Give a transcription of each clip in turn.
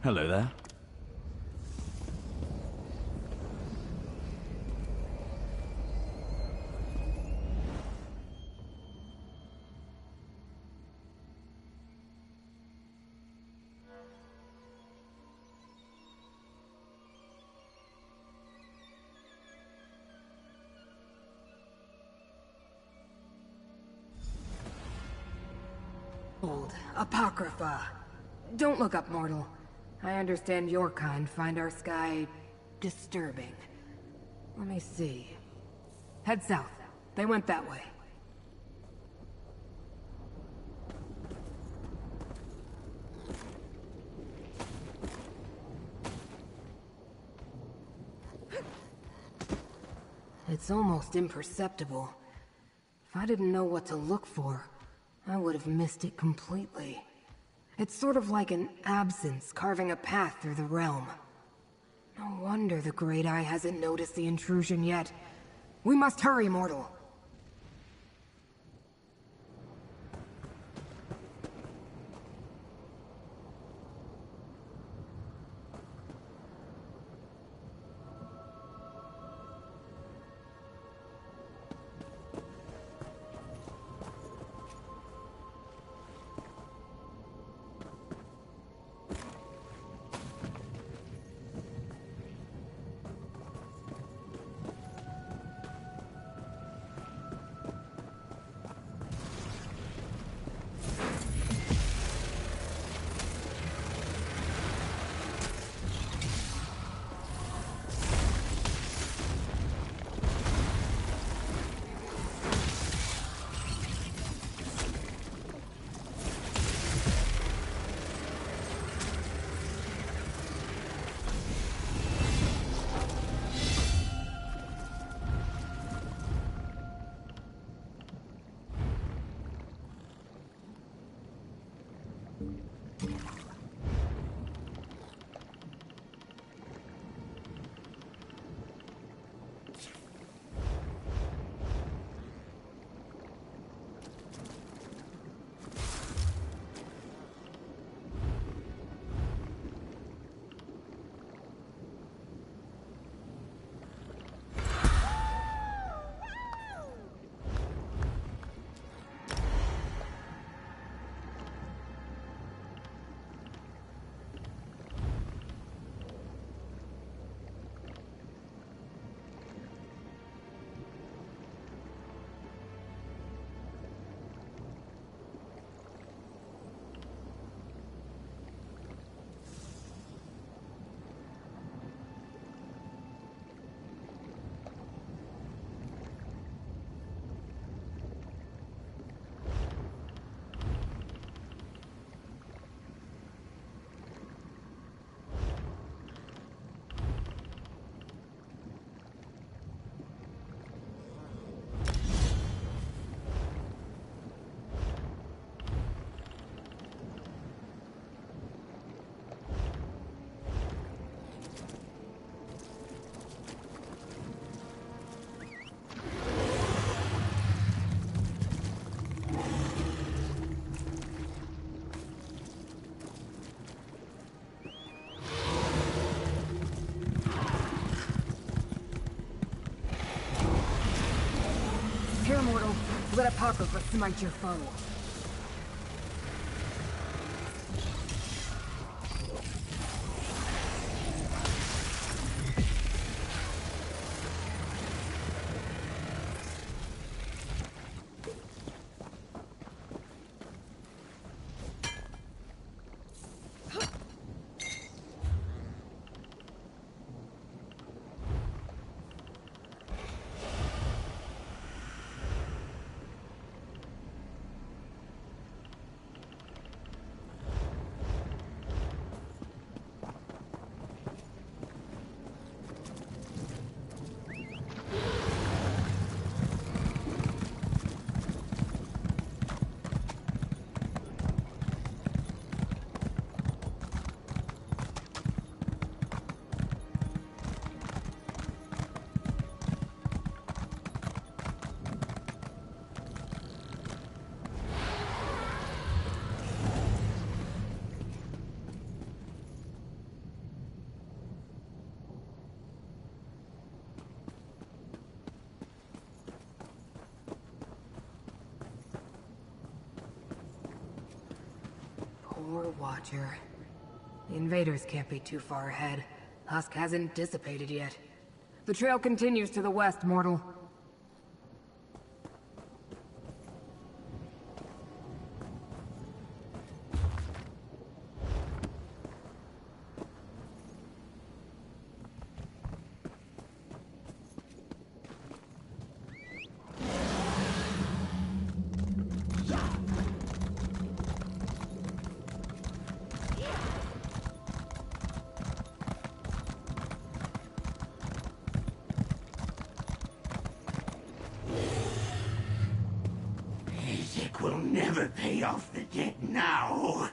Hello there. Old Apocrypha. Don't look up, mortal. I understand your kind find our sky disturbing. Let me see. Head south. They went that way. It's almost imperceptible. If I didn't know what to look for, I would have missed it completely. It's sort of like an absence carving a path through the realm. No wonder the Great Eye hasn't noticed the intrusion yet. We must hurry, mortal. Here, mortal. Let Apocrypha smite your foe. Watcher. The invaders can't be too far ahead. Husk hasn't dissipated yet. The trail continues to the west, mortal. Will never pay off the debt now.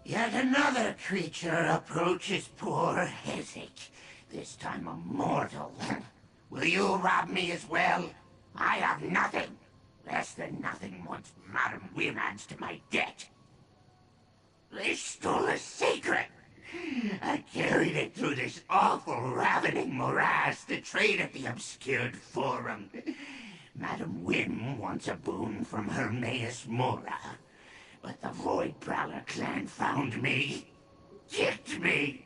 Yet another creature approaches poor Hezek, this time a mortal. Will you rob me as well? I have nothing, less than nothing once Madame Weeb adds to my debt. They stole a secret. I carried it through this awful, ravening morass to trade at the obscured forum. Madame Wim wants a boon from Hermaeus Mora, but the Void Prowler clan found me, kicked me,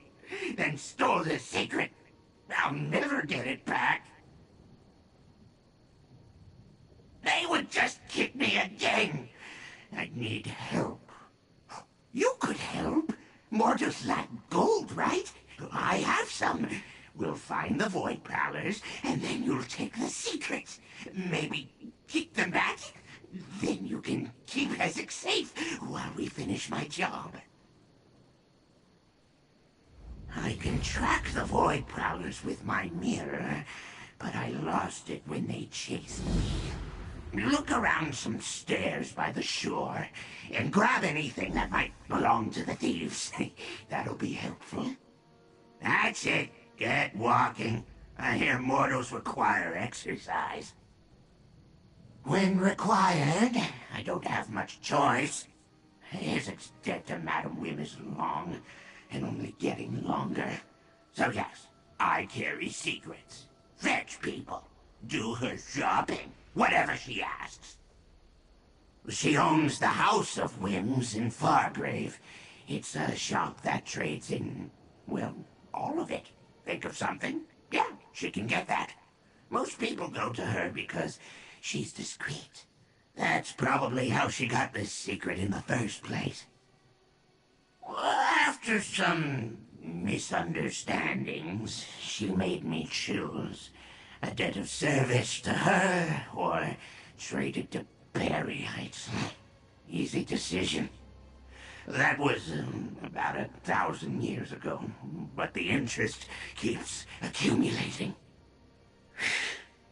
then stole the secret. I'll never get it back. They would just kick me again. I need help. You could help. Mortals lack gold, right? I have some. We'll find the Void Prowlers, and then you'll take the secrets. Maybe keep them back? Then you can keep Hezek safe while we finish my job. I can track the Void Prowlers with my mirror, but I lost it when they chased me. Look around some stairs by the shore, and grab anything that might belong to the thieves. That'll be helpful. That's it. Get walking. I hear mortals require exercise. When required, I don't have much choice. Hezek's debt to Madame Wim is long, and only getting longer. So yes, I carry secrets. Fetch people. Do her shopping. Whatever she asks. She owns the House of Whims in Fargrave. It's a shop that trades in, well, all of it. Think of something? Yeah, she can get that. Most people go to her because she's discreet. That's probably how she got this secret in the first place. After some misunderstandings, she made me choose a debt of service to her or trade it to Barryites. Easy decision. That was about 1,000 years ago, but the interest keeps accumulating.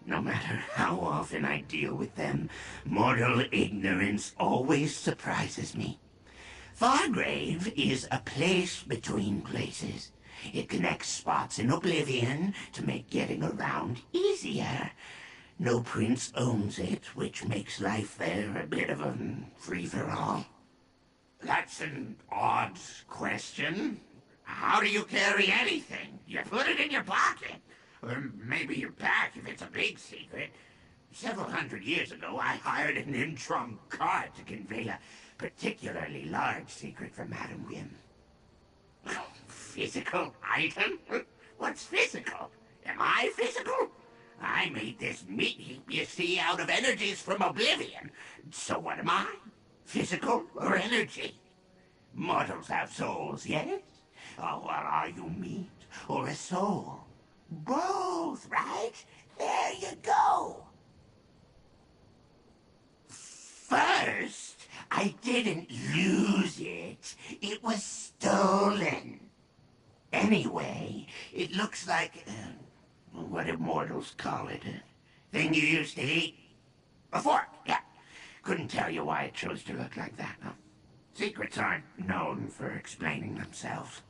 No matter how often I deal with them, mortal ignorance always surprises me. Fargrave is a place between places. It connects spots in Oblivion to make getting around easier. No prince owns it, which makes life there a bit of a free-for-all. That's an odd question. How do you carry anything? You put it in your pocket. Or maybe your back if it's a big secret. Several hundred years ago, I hired an Nekrom cart to convey a particularly large secret from Madame Wim. Physical item? What's physical? Am I physical? I made this meat heap you see out of energies from Oblivion. So what am I? Physical or energy? Mortals have souls, yes? Oh, well, are you meat or a soul? Both, right? There you go. First, I didn't lose it. It was stolen. Anyway, it looks like, what do mortals call it? A thing you used to eat? A fork, yeah. Couldn't tell you why it chose to look like that, huh? Secrets aren't known for explaining themselves.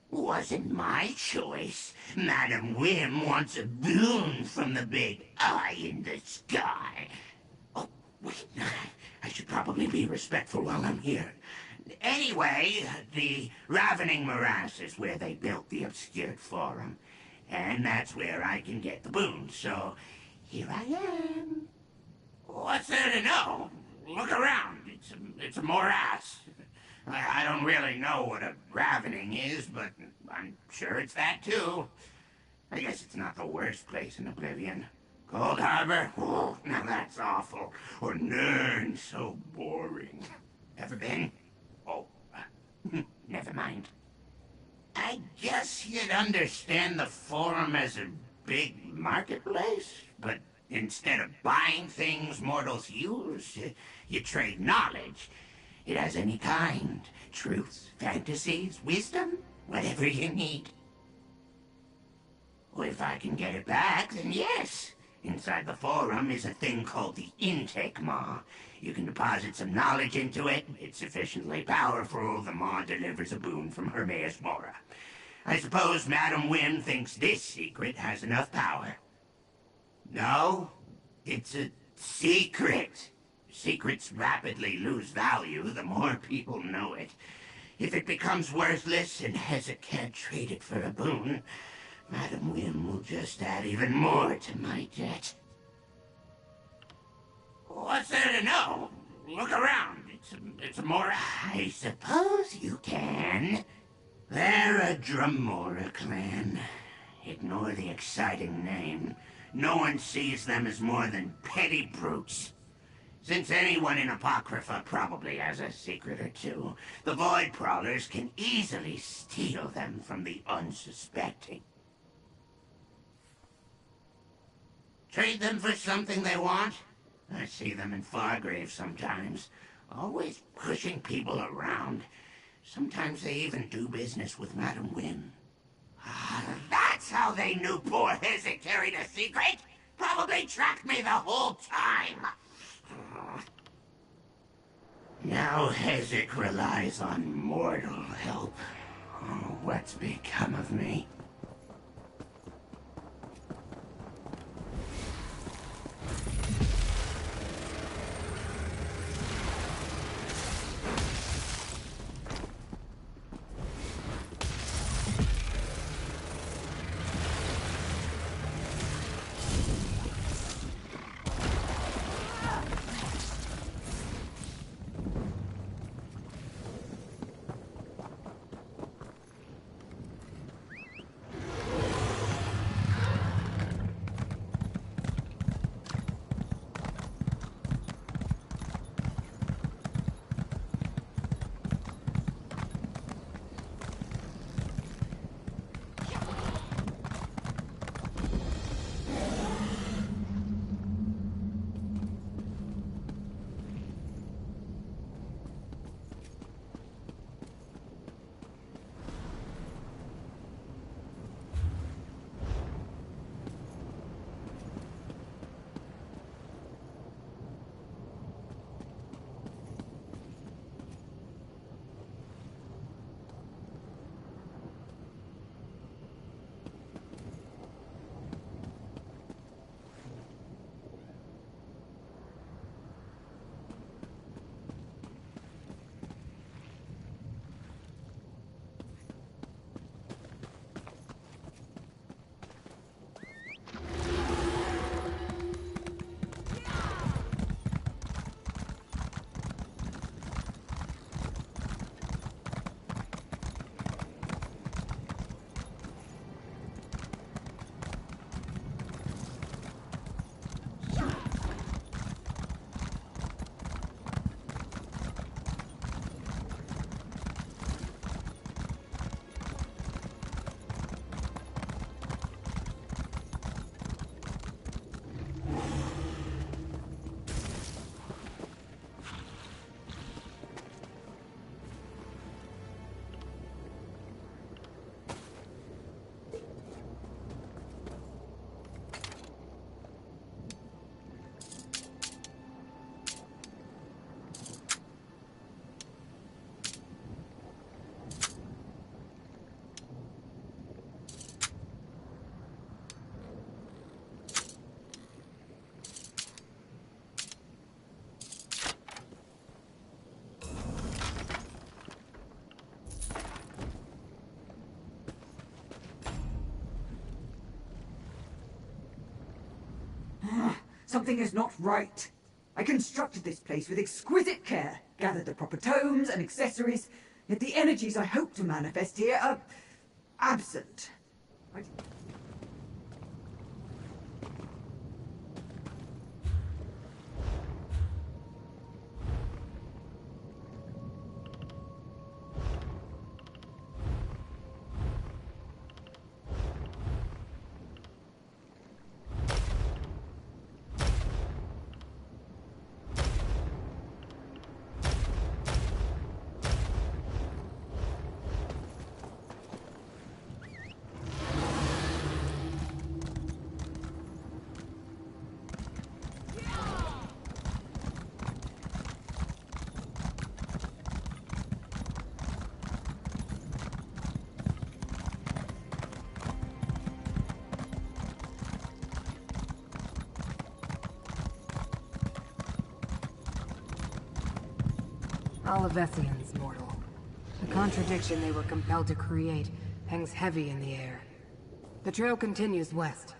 Wasn't my choice. Madame Wim wants a boon from the big eye in the sky. Oh, wait, I should probably be respectful while I'm here. Anyway, the Ravening Morass is where they built the obscured forum. And that's where I can get the boon, so here I am. What's there to know? Look around. It's a morass. I don't really know what a ravening is, but I'm sure it's that too. I guess it's not the worst place in Oblivion. Cold Harbor? Oh, now that's awful. Or Nern, so boring. Ever been? Oh, never mind. I guess you'd understand the Forum as a big marketplace, but instead of buying things mortals use, you trade knowledge. It has any kind. Truths, fantasies, wisdom, whatever you need. Well, if I can get it back, then yes. Inside the Forum is a thing called the intake maw. You can deposit some knowledge into it. It's sufficiently powerful. The maw delivers a boon from Hermaeus Mora. I suppose Madam Wim thinks this secret has enough power. No, it's a secret. Secrets rapidly lose value the more people know it. If it becomes worthless and Hezek can't trade it for a boon, Madam Wim will just add even more to my debt. What's there to know? Look around. It's a Mora. I suppose you can. They're a Dremora clan. Ignore the exciting name. No one sees them as more than petty brutes. Since anyone in Apocrypha probably has a secret or two, the Void Prowlers can easily steal them from the unsuspecting. Trade them for something they want? I see them in Fargrave sometimes, always pushing people around. Sometimes they even do business with Madam Wim. That's how they knew poor Hezek carried a secret? Probably tracked me the whole time. Now Hezek relies on mortal help. Oh, what's become of me? Something is not right. I constructed this place with exquisite care, gathered the proper tomes and accessories, yet the energies I hope to manifest here are absent. Olivesians, mortal. The contradiction they were compelled to create hangs heavy in the air. The trail continues west.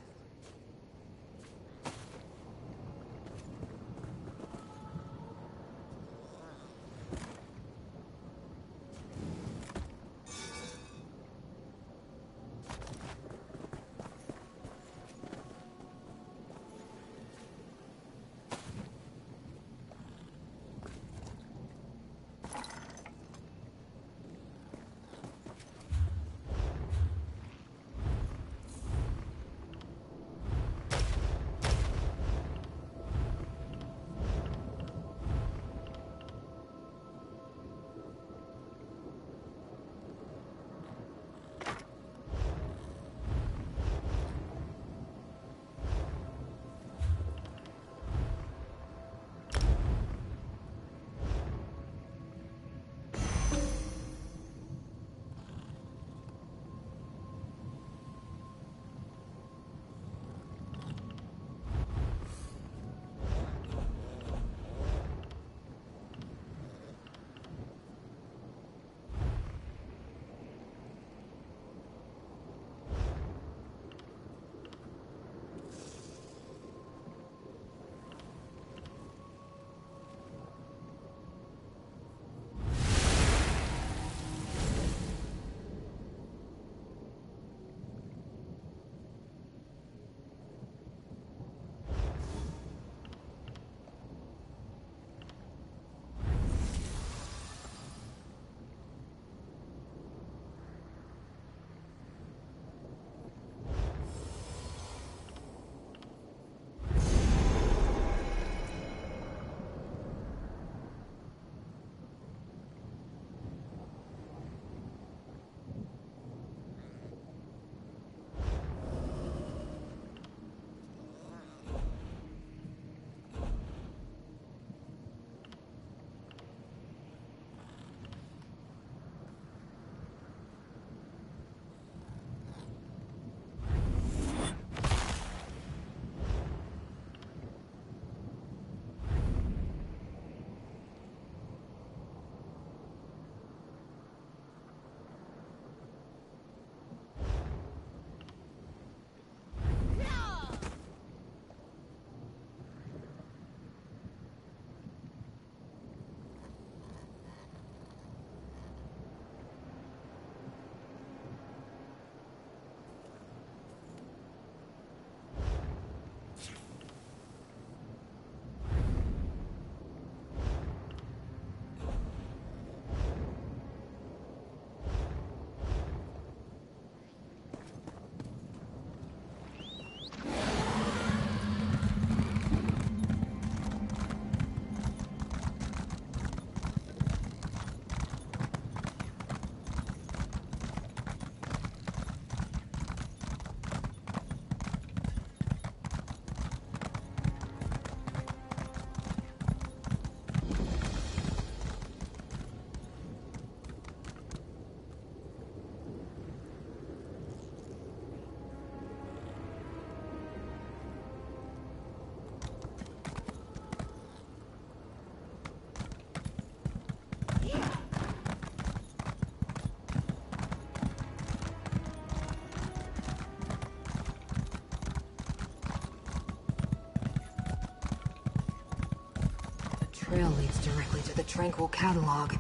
trail leads directly to the Tranquil Catalog.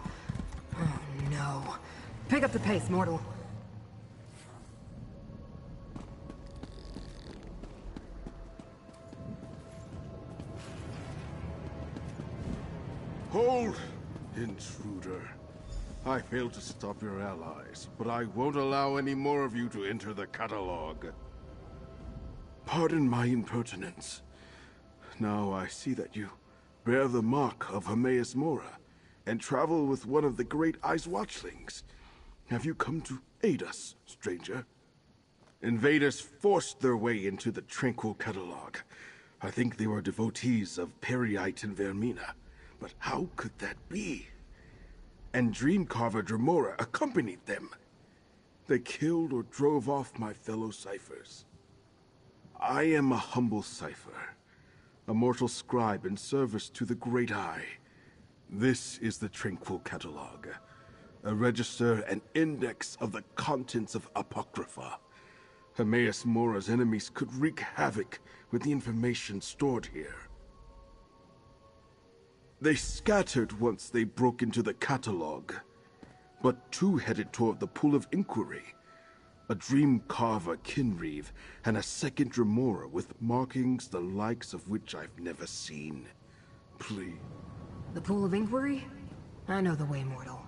Oh no. Pick up the pace, mortal. Hold, intruder. I failed to stop your allies, but I won't allow any more of you to enter the catalog. Pardon my impertinence. Now I see that you bear the mark of Hermaeus Mora, and travel with one of the great Ice Watchlings. Have you come to aid us, stranger? Invaders forced their way into the Tranquil Catalog. I think they were devotees of Periite and Vermina. But how could that be? And Dreamcarver Dremora accompanied them. They killed or drove off my fellow ciphers. I am a humble cipher, a mortal scribe in service to the Great Eye. This is the Tranquil Catalog, a register and index of the contents of Apocrypha. Hermaeus Mora's enemies could wreak havoc with the information stored here. They scattered once they broke into the catalog, but two headed toward the Pool of Inquiry. A Dreamcarver Kinreeve, and a second Dremora with markings the likes of which I've never seen. Please. The Pool of Inquiry? I know the way, mortal.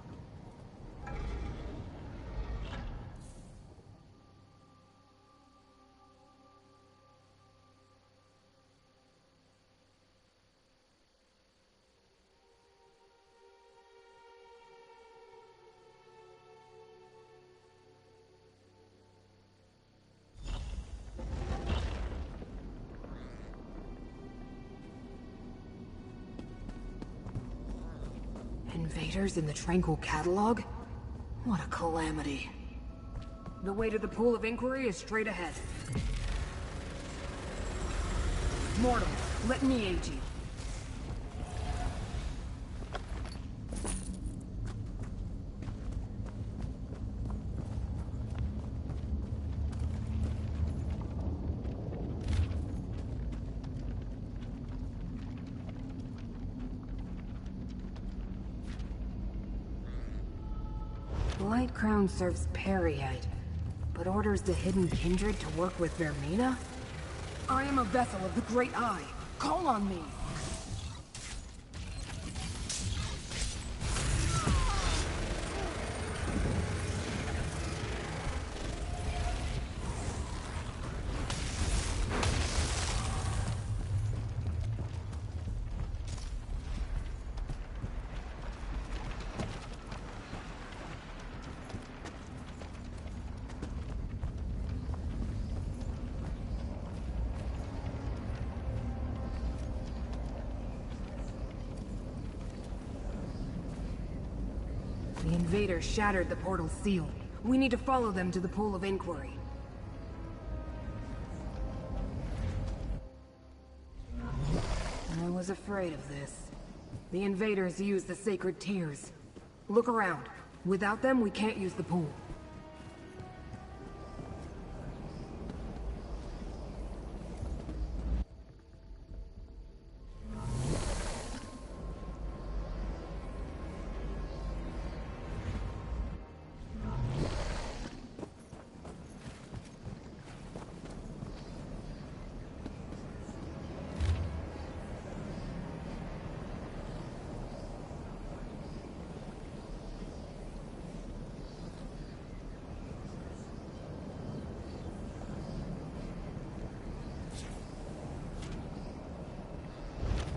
Invaders in the Tranquil Catalog? What a calamity. The way to the Pool of Inquiry is straight ahead. Mortal, let me aid you. Light Crown serves Periite, but orders the Hidden Kindred to work with Vermina? I am a vessel of the Great Eye. Call on me! The invaders shattered the portal's seal. We need to follow them to the Pool of Inquiry. I was afraid of this. The invaders used the sacred tears. Look around. Without them, we can't use the pool.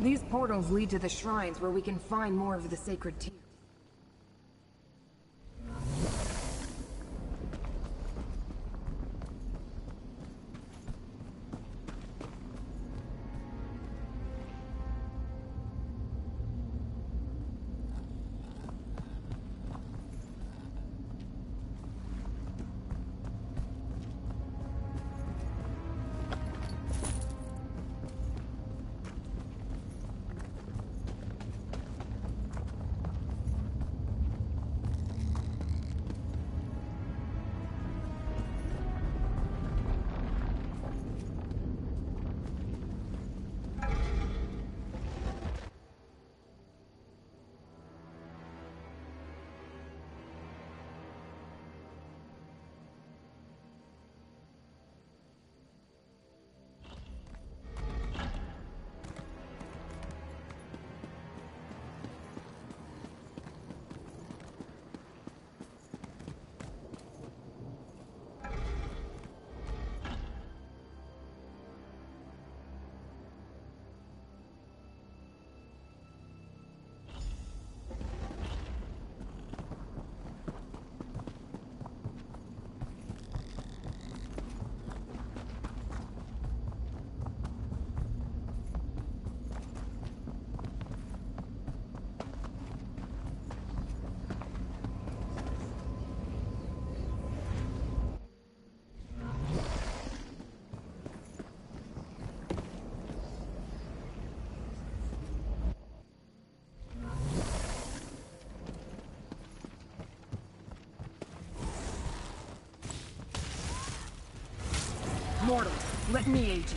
These portals lead to the shrines where we can find more of the sacred tears. Mortal, let me aid you.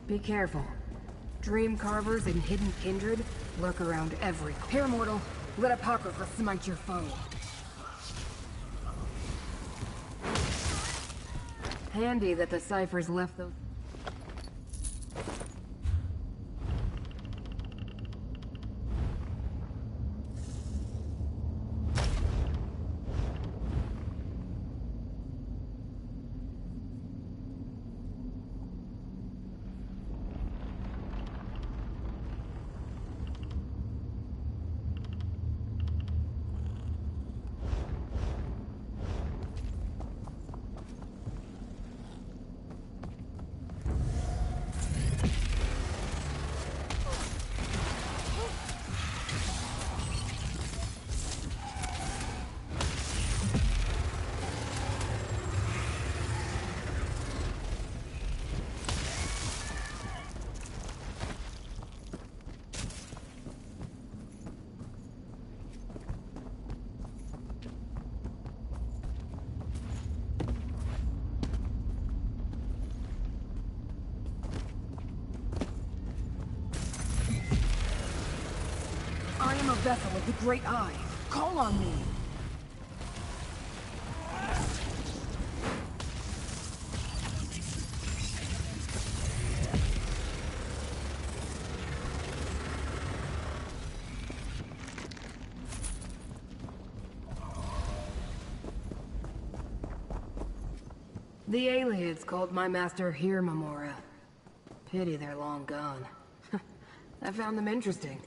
Be careful. Dream carvers and hidden kindred lurk around every corner. Here, mortal, let Apocrypha smite your foe. Handy that the ciphers left those... I am a vessel of the Great Eye. Call on me. The aliens called my master Hermaeus Mora. Pity they're long gone. I found them interesting.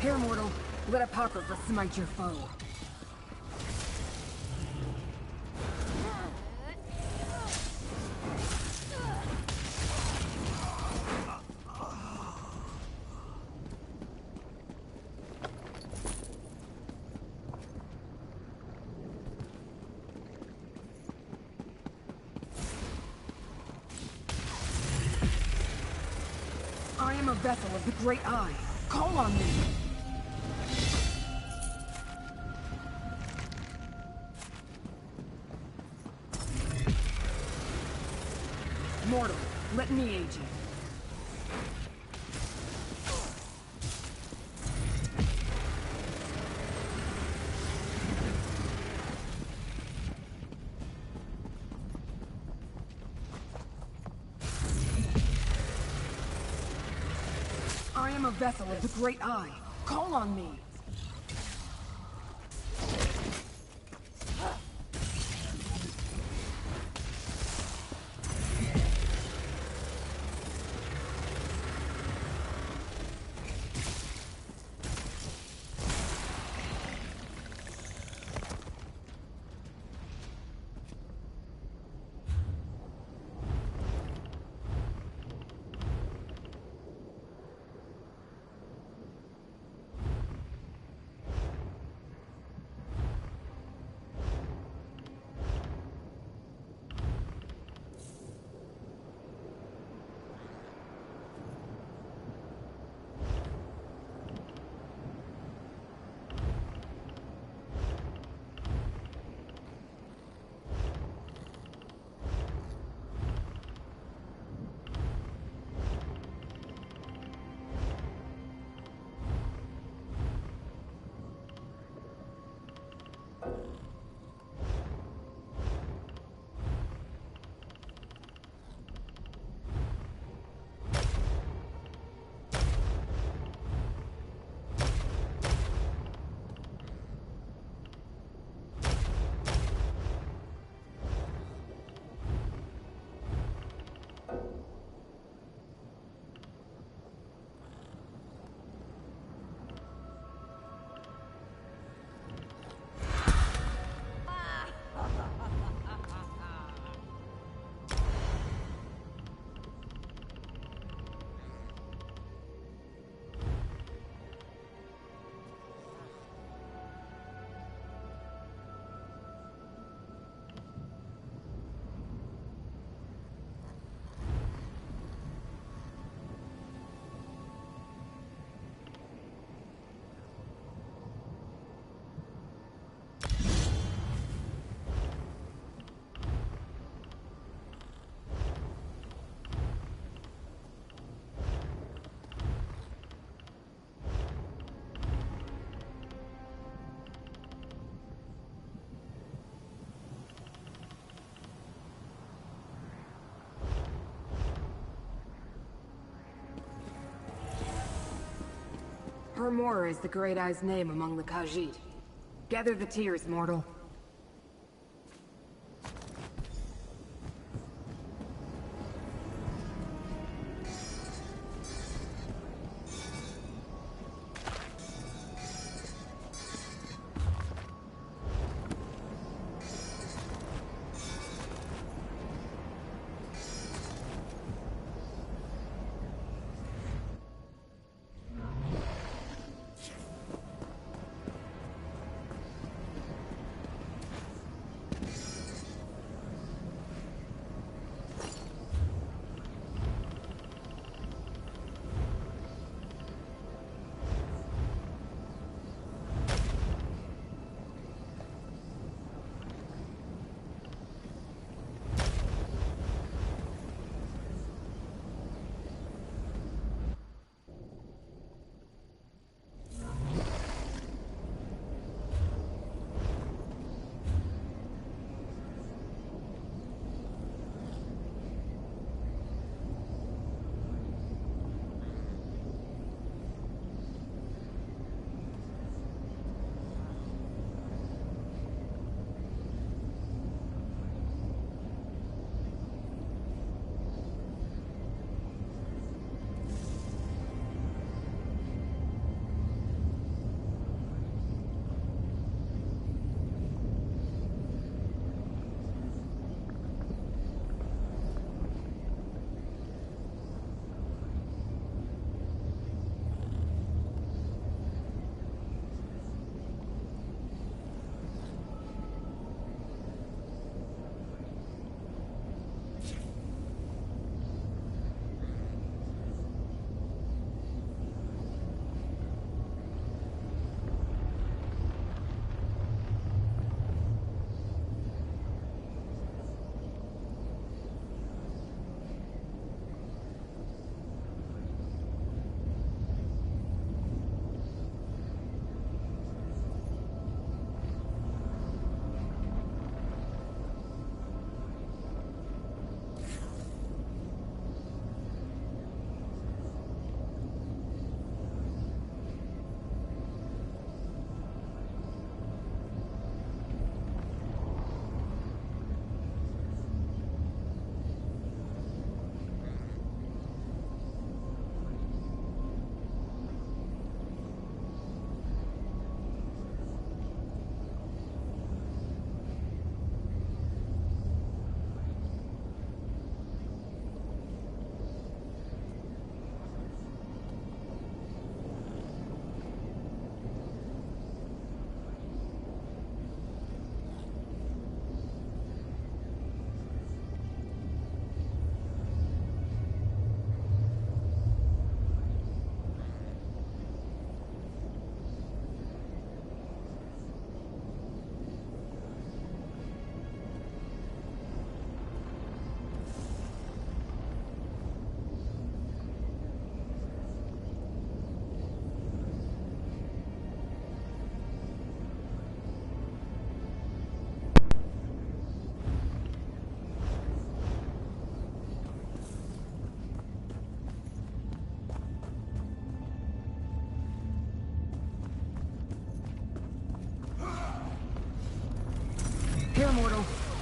Here, mortal. Let Apocrypha smite your foe. I am a vessel of the Great Eye. Call on me. Mortal, let me aid you. I am a vessel of the Great Eye. Call on me. Hermaeus Mora is the Great Eye's name among the Khajiit. Gather the tears, mortal.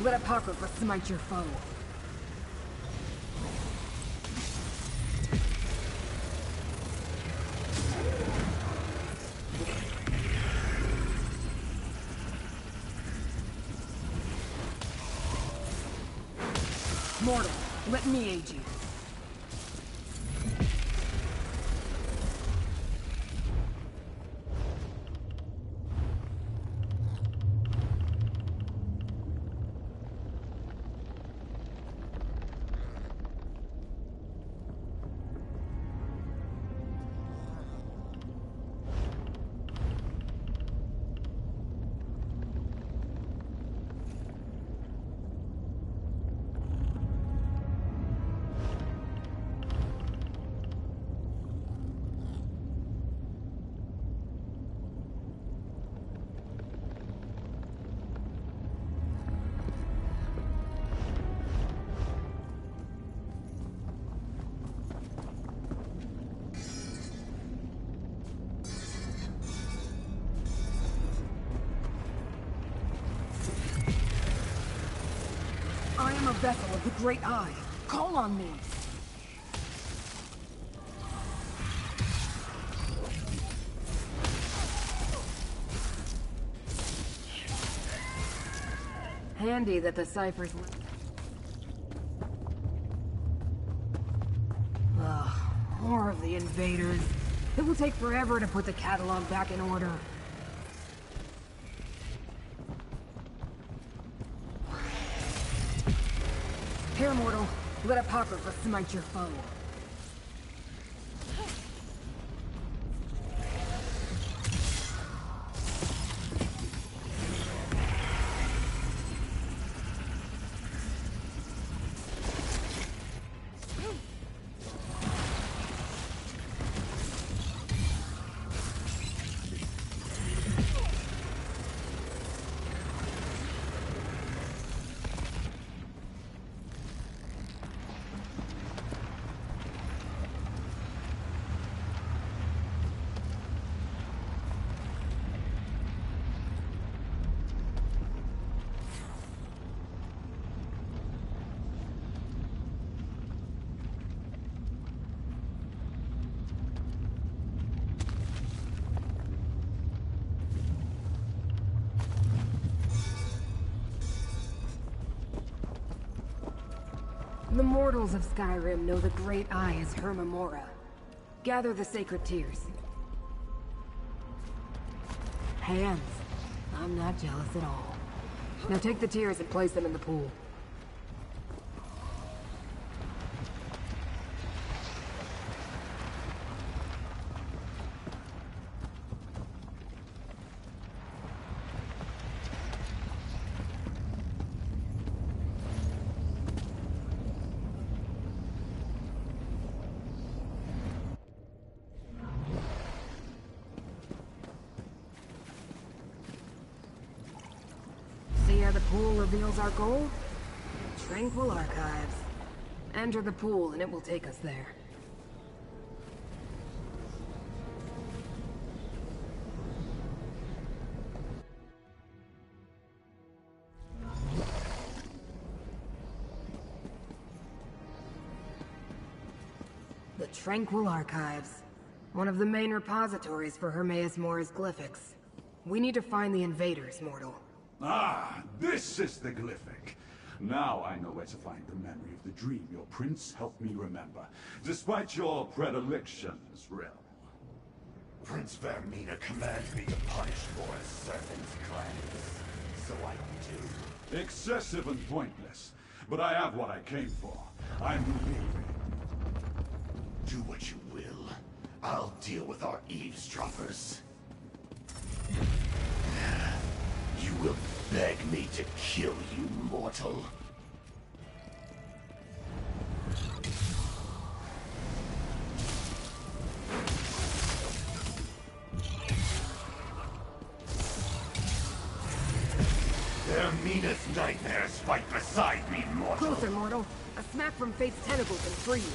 Let Apocrypha smite your foe. Mortal, let me aid you. I am a vessel of the Great Eye. Call on me. Handy that the ciphers... Ugh, more of the invaders. It will take forever to put the catalog back in order. Here, mortal. Let Apocrypha smite your foe. The mortals of Skyrim know the Great Eye is Hermaeus Mora. Gather the sacred tears. Hands. I'm not jealous at all. Now take the tears and place them in the pool. The pool reveals our goal? Tranquil Archives. Enter the pool and it will take us there. The Tranquil Archives. One of the main repositories for Hermaeus Mora's glyphics. We need to find the invaders, mortal. Ah, this is the glyphic. Now I know where to find the memory of the dream your prince helped me remember, despite your predilections, Rel. Prince Vermina commands me to punish Mora's servants' clans, so I do. Excessive and pointless, but I have what I came for. I'm leaving. Do what you will. I'll deal with our eavesdroppers. You will beg me to kill you, mortal. Vermina's nightmares fight beside me, mortal. Closer, mortal. A smack from Fate's tentacles can free you.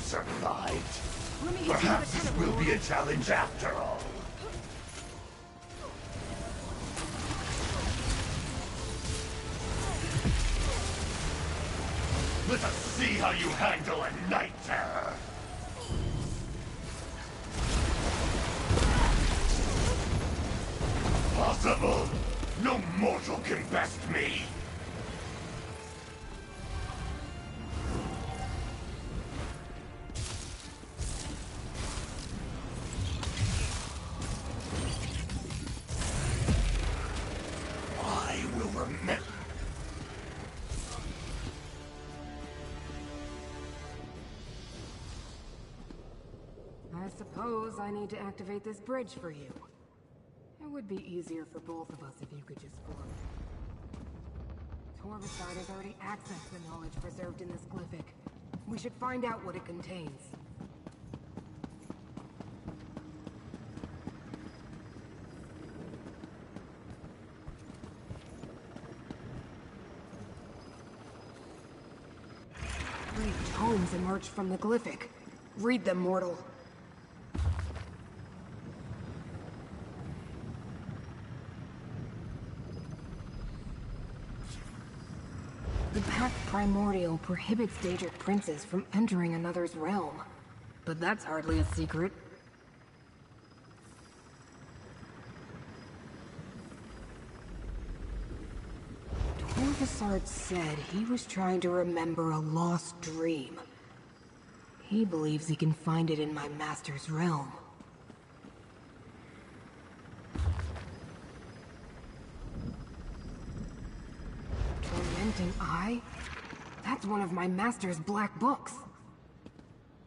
survived. Let me get you to the Perhaps this tentacle. will be a challenge after all. Let us see how you handle a night terror. Possible? No mortal can best me. I will remember. I suppose I need to activate this bridge for you. It would be easier for both of us if you could just float. Torvasard has already accessed the knowledge preserved in this glyphic. We should find out what it contains. Three tomes emerged from the glyphic. Read them, mortal. The Pact Primordial prohibits Daedric princes from entering another's realm. But that's hardly a secret. Torvasard said he was trying to remember a lost dream. He believes he can find it in my master's realm. Tormenting Eye? That's one of my master's black books.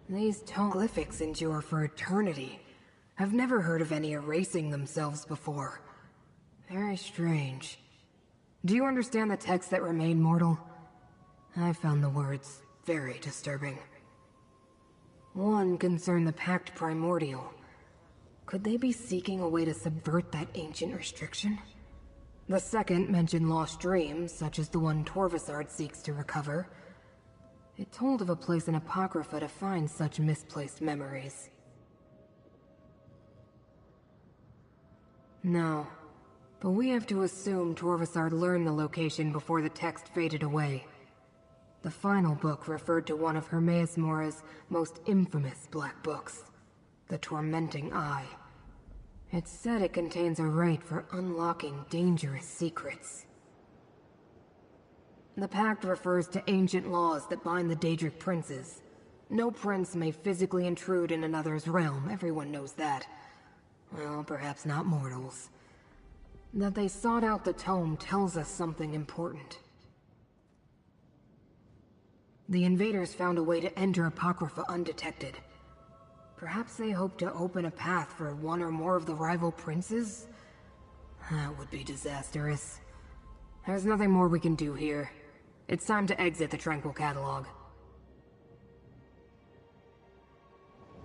These glyphics endure for eternity. I've never heard of any erasing themselves before. Very strange. Do you understand the text that remain, mortal? I found the words very disturbing. One concerned the Pact Primordial. Could they be seeking a way to subvert that ancient restriction? The second mentioned lost dreams, such as the one Torvasard seeks to recover. It told of a place in Apocrypha to find such misplaced memories. No, but we have to assume Torvasard learned the location before the text faded away. The final book referred to one of Hermaeus Mora's most infamous black books, The Tormenting Eye. It said it contains a rite for unlocking dangerous secrets. The Pact refers to ancient laws that bind the Daedric princes. No prince may physically intrude in another's realm, everyone knows that. Well, perhaps not mortals. That they sought out the tome tells us something important. The invaders found a way to enter Apocrypha undetected. Perhaps they hope to open a path for one or more of the rival princes? That would be disastrous. There's nothing more we can do here. It's time to exit the Tranquil Catalog.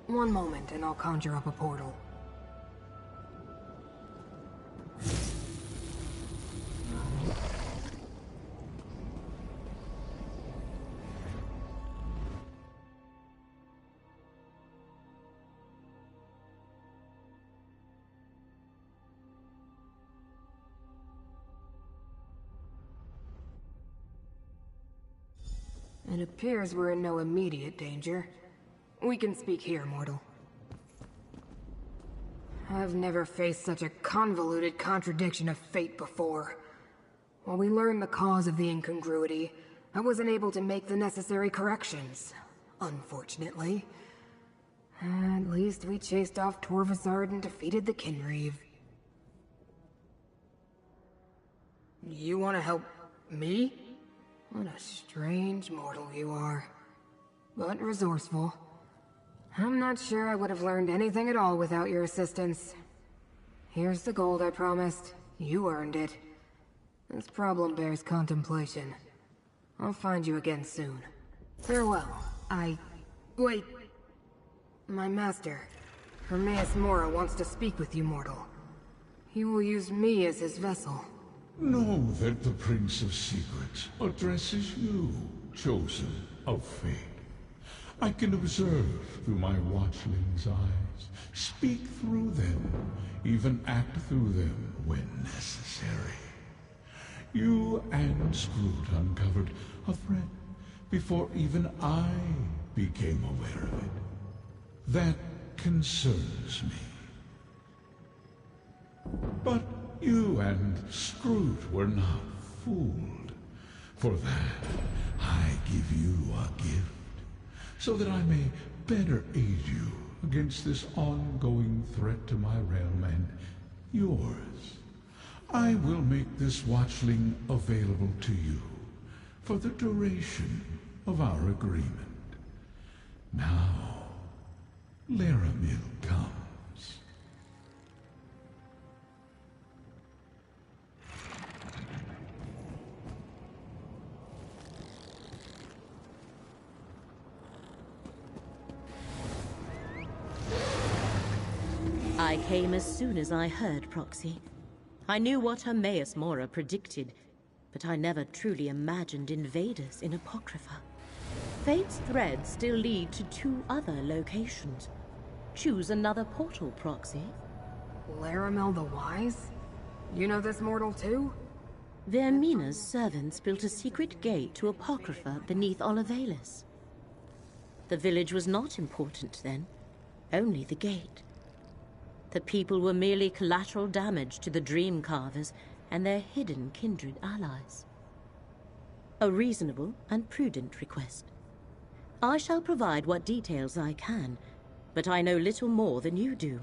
One moment and I'll conjure up a portal. It appears we're in no immediate danger. We can speak here, mortal. I've never faced such a convoluted contradiction of fate before. While we learned the cause of the incongruity, I wasn't able to make the necessary corrections, unfortunately. At least we chased off Torvasard and defeated the Kinreeve. You want to help me? What a strange mortal you are. But resourceful. I'm not sure I would have learned anything at all without your assistance. Here's the gold I promised. You earned it. This problem bears contemplation. I'll find you again soon. Farewell. Wait. My master, Hermaeus Mora, wants to speak with you, mortal. He will use me as his vessel. Know that the Prince of Secrets addresses you, chosen of fate. I can observe through my watchling's eyes, speak through them, even act through them when necessary. You and Scroot uncovered a threat before even I became aware of it. That concerns me. But you and Scroot were not fooled. For that, I give you a gift, so that I may better aid you against this ongoing threat to my realm and yours. I will make this watchling available to you for the duration of our agreement. Now, Laramil comes. I came as soon as I heard Proxy. I knew what Hermaeus Mora predicted, but I never truly imagined invaders in Apocrypha. Fate's threads still lead to 2 other locations. Choose another portal, Proxy. Laramil the Wise? You know this mortal too? Vermina's servants built a secret gate to Apocrypha beneath Olivalis. The village was not important then, only the gate. The people were merely collateral damage to the Dream Carvers and their hidden kindred allies. A reasonable and prudent request. I shall provide what details I can, but I know little more than you do.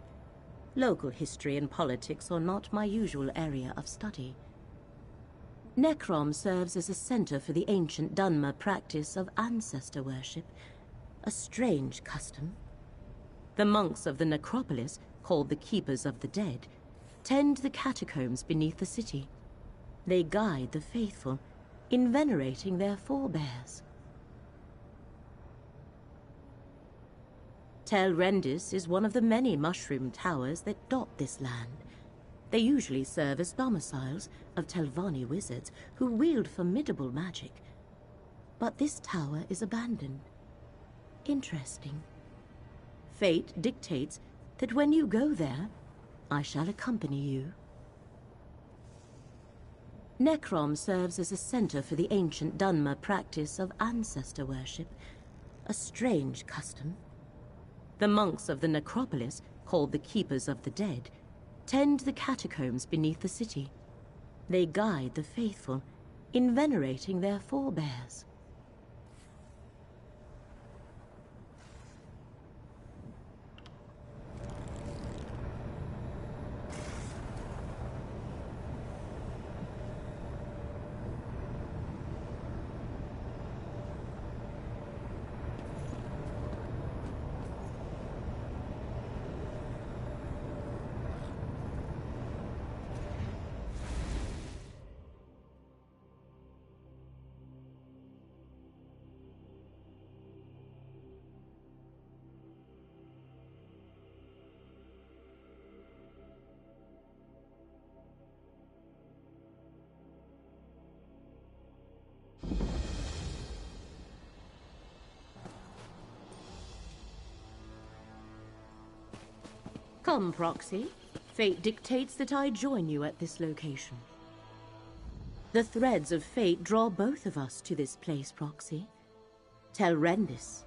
Local history and politics are not my usual area of study. Nekrom serves as a center for the ancient Dunmer practice of ancestor worship, a strange custom. The monks of the necropolis, called the Keepers of the Dead, tend the catacombs beneath the city. They guide the faithful in venerating their forebears. Tel Rendis is one of the many mushroom towers that dot this land. They usually serve as domiciles of Telvanni wizards who wield formidable magic. But this tower is abandoned. Interesting. Fate dictates that when you go there, I shall accompany you. Nekrom serves as a center for the ancient Dunmer practice of ancestor worship, a strange custom. The monks of the necropolis, called the Keepers of the Dead, tend the catacombs beneath the city. They guide the faithful in venerating their forebears. Come, Proxy. Fate dictates that I join you at this location. The threads of fate draw both of us to this place, Proxy. Tel Rendis,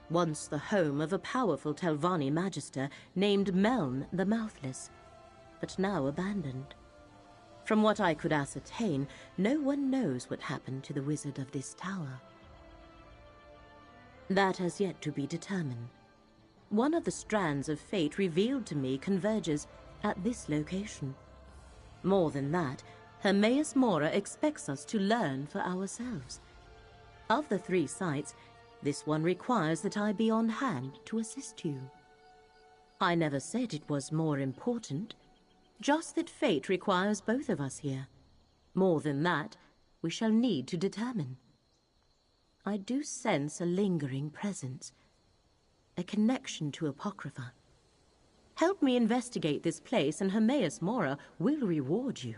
once the home of a powerful Telvanni magister named Meln the Mouthless, but now abandoned. From what I could ascertain, no one knows what happened to the wizard of this tower. That has yet to be determined. One of the strands of fate revealed to me converges at this location. More than that, Hermaeus Mora expects us to learn for ourselves. Of the 3 sites, this one requires that I be on hand to assist you. I never said it was more important, just that fate requires both of us here. More than that, we shall need to determine. I do sense a lingering presence, a connection to Apocrypha. Help me investigate this place and Hermaeus Mora will reward you.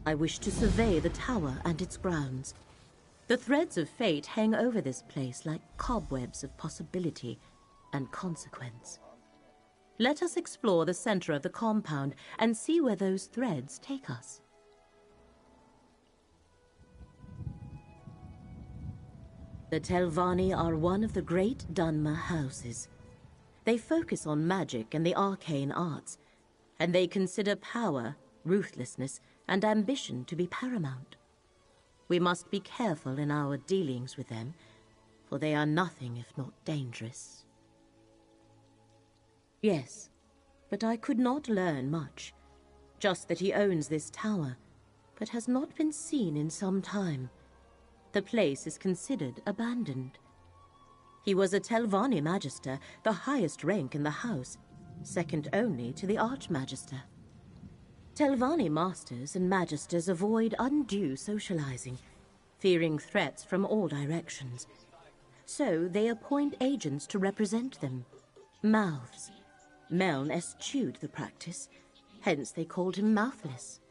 I wish to survey the tower and its grounds. The threads of fate hang over this place like cobwebs of possibility and consequence. Let us explore the center of the compound and see where those threads take us. The Telvanni are one of the great Dunmer houses. They focus on magic and the arcane arts, and they consider power, ruthlessness, and ambition to be paramount. We must be careful in our dealings with them, for they are nothing if not dangerous. Yes, but I could not learn much. Just that he owns this tower, but has not been seen in some time. The place is considered abandoned. He was a Telvanni Magister, the highest rank in the house, second only to the Archmagister. Telvanni Masters and Magisters avoid undue socializing, fearing threats from all directions. So they appoint agents to represent them, mouths. Meln eschewed the practice, hence they called him Mouthless.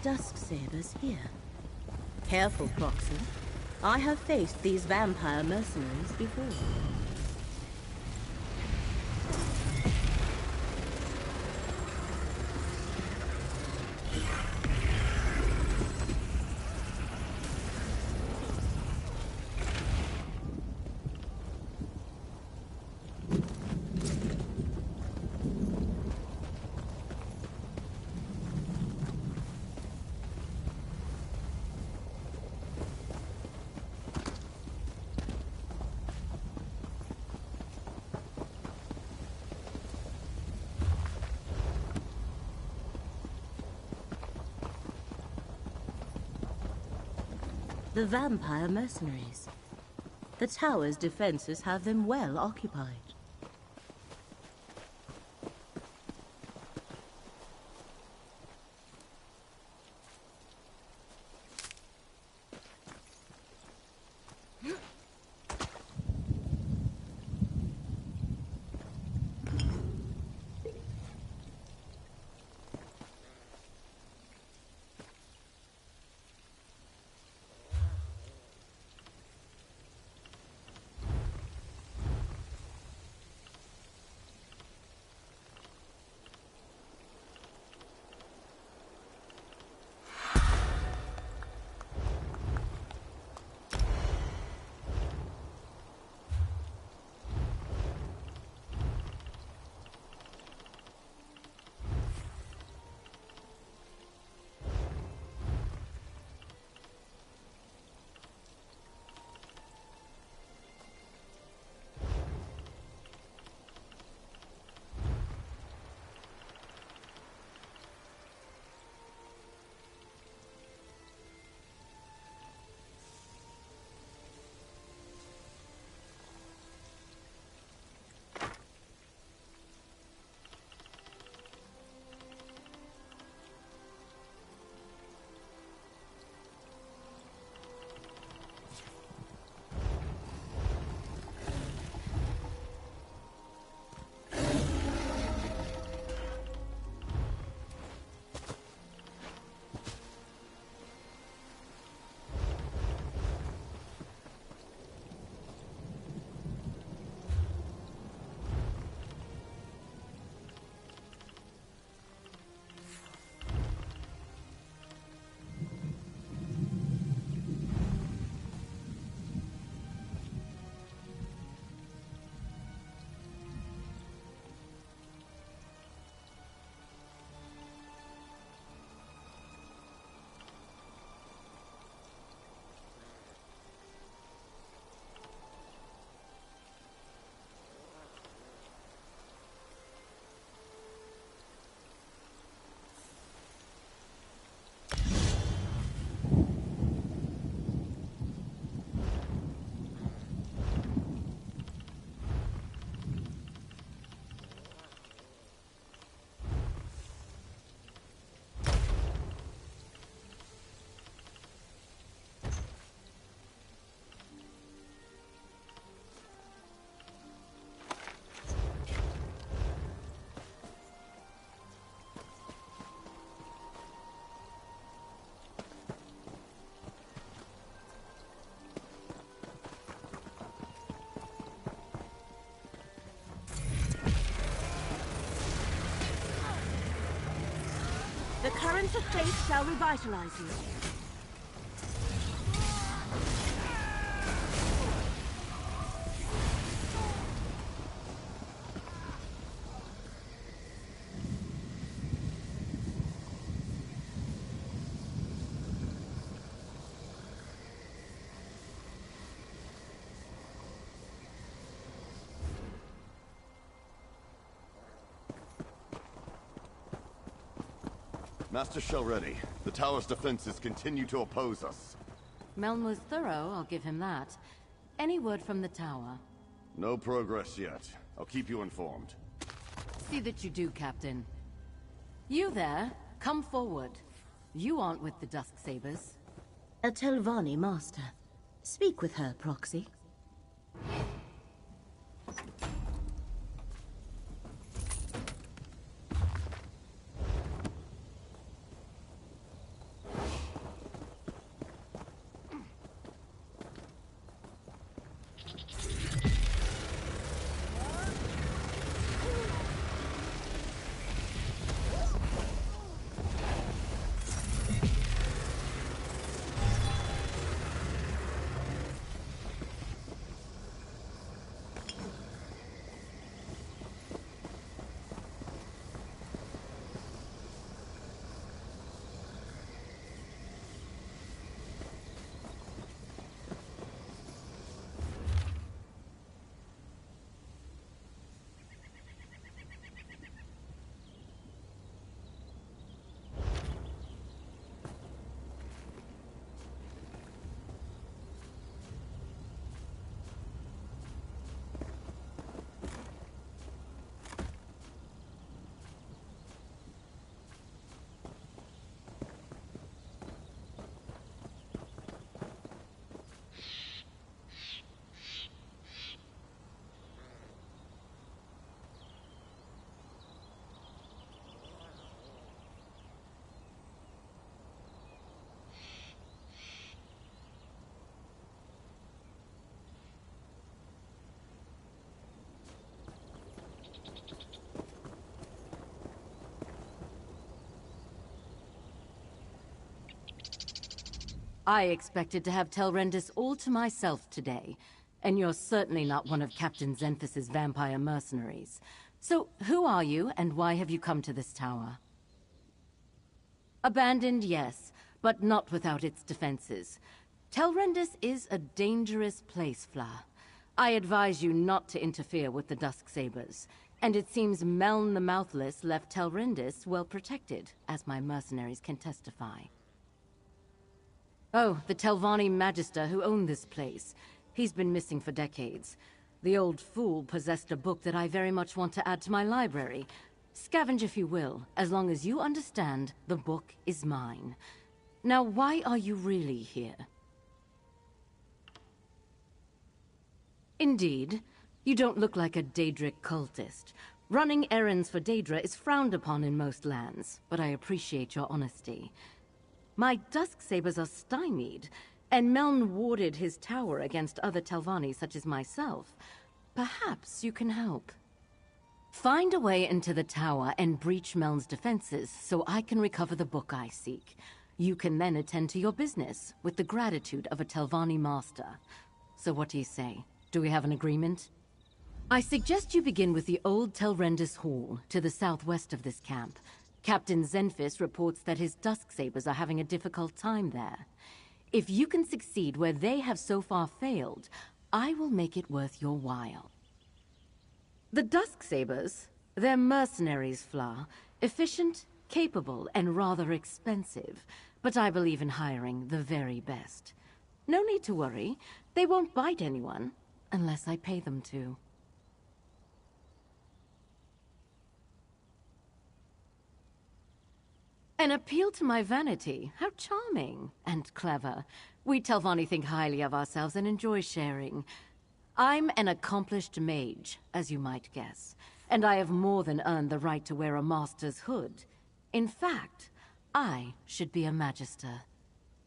Dusksabers here. Careful, Proxy. I have faced these vampire mercenaries before. The vampire mercenaries. The tower's defenses have them well occupied. The current of fate shall revitalize you. Master Shell ready. The tower's defenses continue to oppose us. Meln was thorough, I'll give him that. Any word from the tower? No progress yet. I'll keep you informed. See that you do, Captain. You there, come forward. You aren't with the Dusksabers. A Telvanni master. Speak with her, Proxy. I expected to have Telrendis all to myself today, and you're certainly not one of Captain Xenphys's vampire mercenaries. So, who are you, and why have you come to this tower? Abandoned, yes, but not without its defenses. Telrendis is a dangerous place, Fla. I advise you not to interfere with the Dusksabers, and it seems Meln the Mouthless left Telrendis well protected, as my mercenaries can testify. Oh, the Telvanni Magister who owned this place. He's been missing for decades. The old fool possessed a book that I very much want to add to my library. Scavenge if you will, as long as you understand the book is mine. Now, why are you really here? Indeed. You don't look like a Daedric cultist. Running errands for Daedra is frowned upon in most lands, but I appreciate your honesty. My Dusksabers are stymied, and Meln warded his tower against other Telvanni such as myself. Perhaps you can help. Find a way into the tower and breach Meln's defenses so I can recover the book I seek. You can then attend to your business with the gratitude of a Telvanni master. So what do you say? Do we have an agreement? I suggest you begin with the old Telrendis Hall, to the southwest of this camp. Captain Xenphys reports that his Dusksabers are having a difficult time there. If you can succeed where they have so far failed, I will make it worth your while. The Dusksabers? They're mercenaries, Fla. Efficient, capable, and rather expensive. But I believe in hiring the very best. No need to worry. They won't bite anyone, unless I pay them to. An appeal to my vanity. How charming and clever. We Telvanni think highly of ourselves and enjoy sharing. I'm an accomplished mage, as you might guess, and I have more than earned the right to wear a master's hood. In fact, I should be a magister.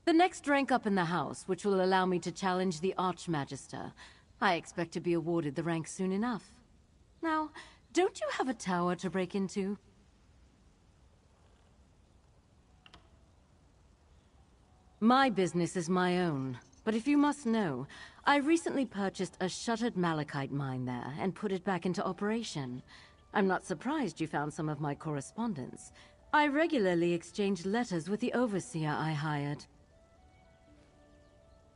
The next rank up in the house, which will allow me to challenge the Archmagister. I expect to be awarded the rank soon enough. Now, don't you have a tower to break into? My business is my own, but if you must know, I recently purchased a shuttered malachite mine there and put it back into operation. I'm not surprised you found some of my correspondence. I regularly exchanged letters with the overseer I hired.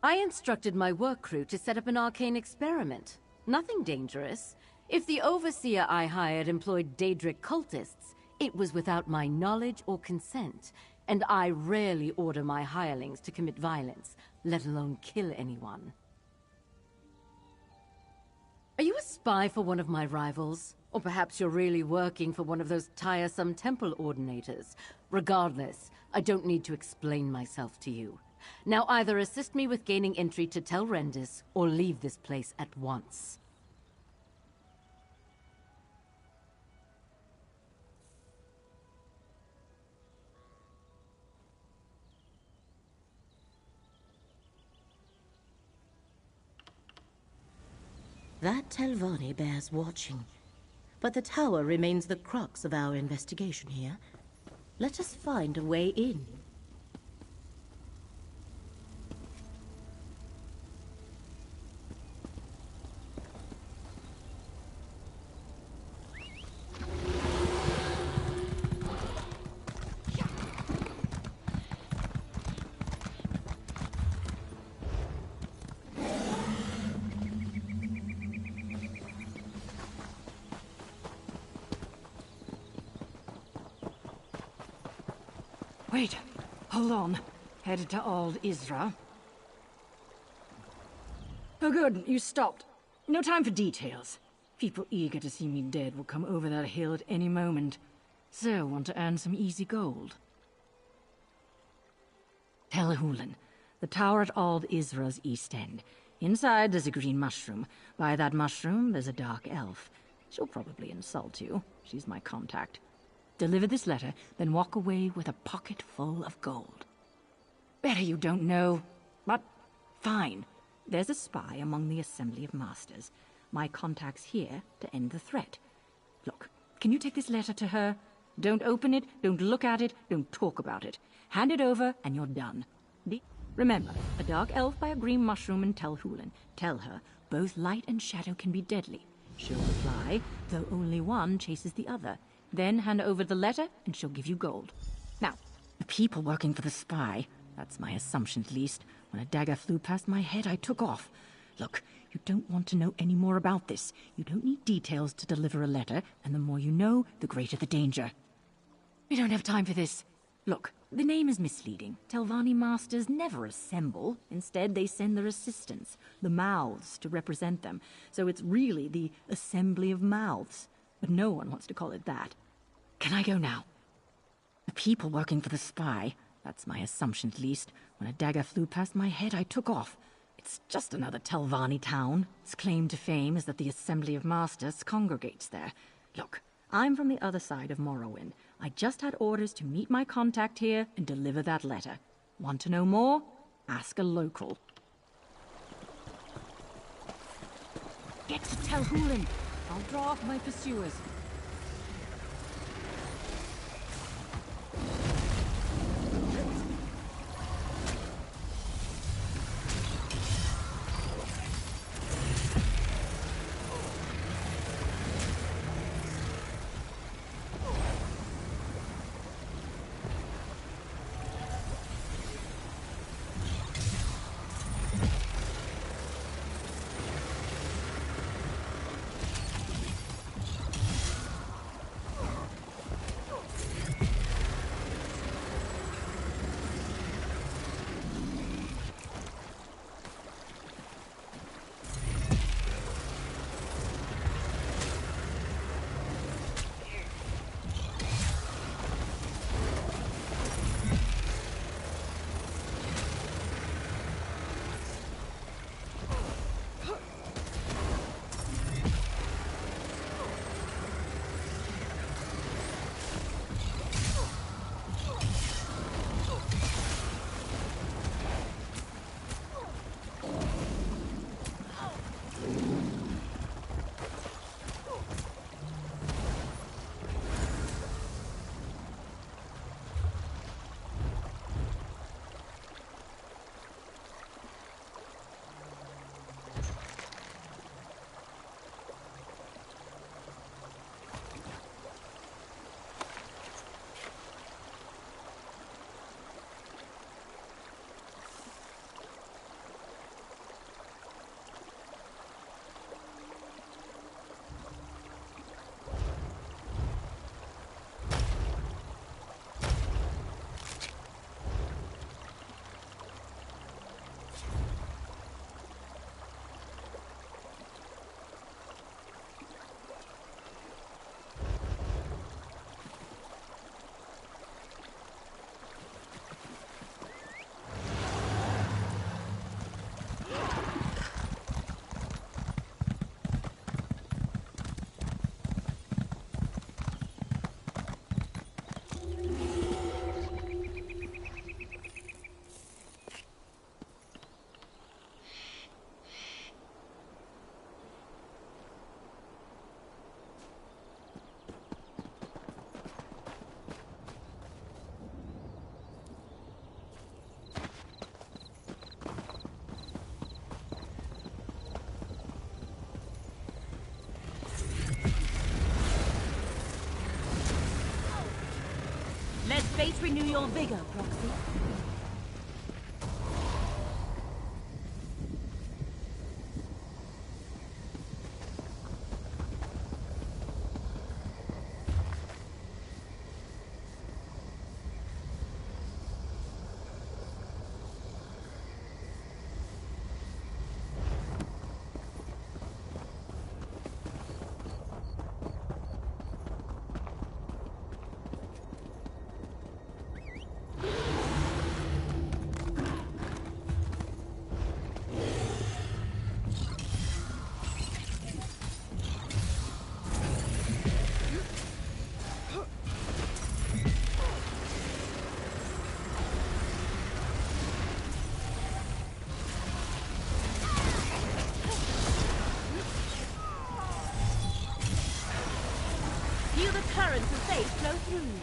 I instructed my work crew to set up an arcane experiment. Nothing dangerous. If the overseer I hired employed Daedric cultists, it was without my knowledge or consent. And I rarely order my hirelings to commit violence, let alone kill anyone. Are you a spy for one of my rivals? Or perhaps you're really working for one of those tiresome temple ordinators? Regardless, I don't need to explain myself to you. Now either assist me with gaining entry to Telrendis, or leave this place at once. That Telvanni bears watching. But the tower remains the crux of our investigation here. Let us find a way in. Wait, hold on. Headed to Old Isra. Oh good, you stopped. No time for details. People eager to see me dead will come over that hill at any moment. So, want to earn some easy gold. Telehulan, the tower at Old Isra's east end. Inside there's a green mushroom. By that mushroom there's a dark elf. She'll probably insult you. She's my contact. Deliver this letter, then walk away with a pocket full of gold. Better you don't know, but fine. There's a spy among the Assembly of Masters. My contact's here to end the threat. Look, can you take this letter to her? Don't open it, don't look at it, don't talk about it. Hand it over and you're done. Remember, a dark elf by a green mushroom in Tel Hulin. Tell her, both light and shadow can be deadly. She'll reply, though only one chases the other. Then hand over the letter, and she'll give you gold. Now, the people working for the spy, that's my assumption at least. When a dagger flew past my head, I took off. Look, you don't want to know any more about this. You don't need details to deliver a letter, and the more you know, the greater the danger. We don't have time for this. Look, the name is misleading. Telvanni masters never assemble. Instead, they send their assistants, the mouths, to represent them. So it's really the Assembly of Mouths. But no one wants to call it that. Can I go now? The people working for the spy, that's my assumption at least. When a dagger flew past my head, I took off. It's just another Telvanni town. Its claim to fame is that the Assembly of Masters congregates there. Look, I'm from the other side of Morrowind. I just had orders to meet my contact here and deliver that letter. Want to know more? Ask a local. Get to Tel Hulin. I'll draw off my pursuers. Let fate renew your vigor, Proxy. Feel the currents of fate flow through you.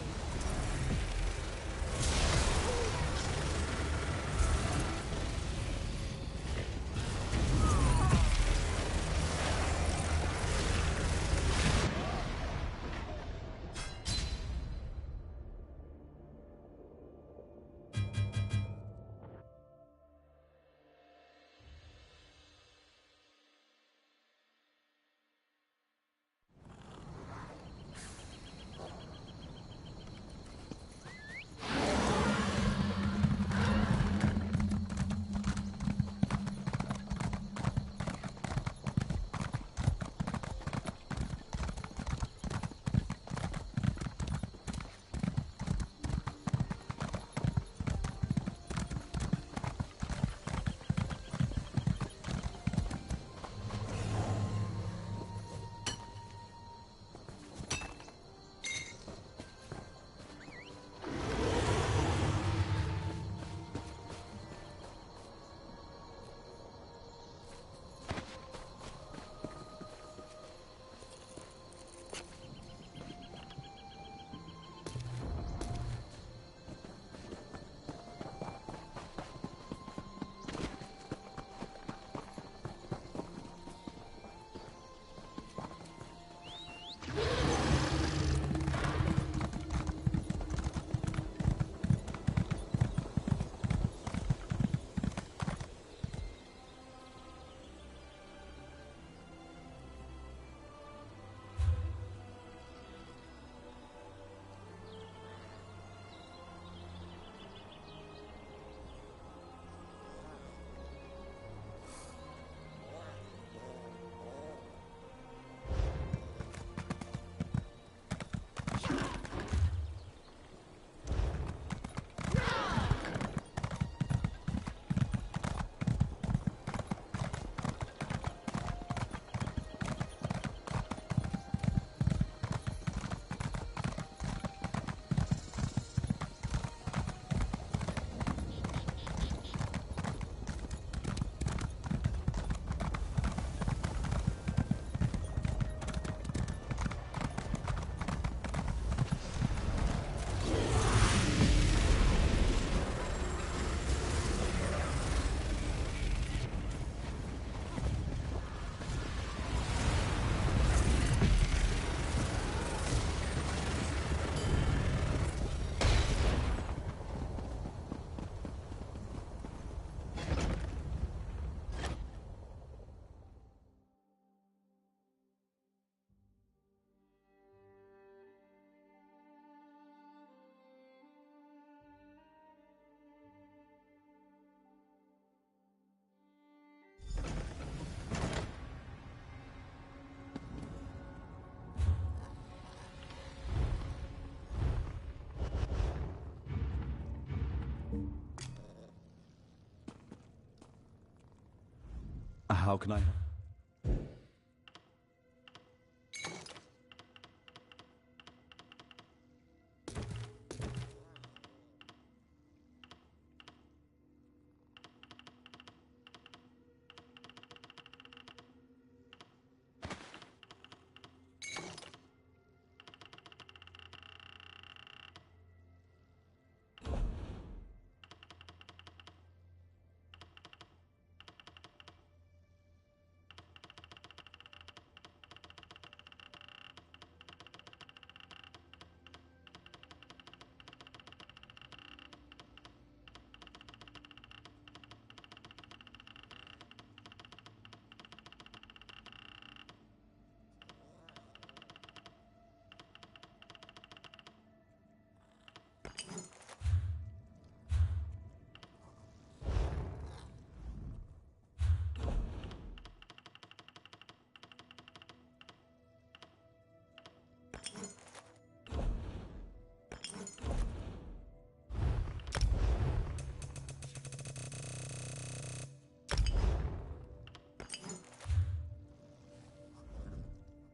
How can I help?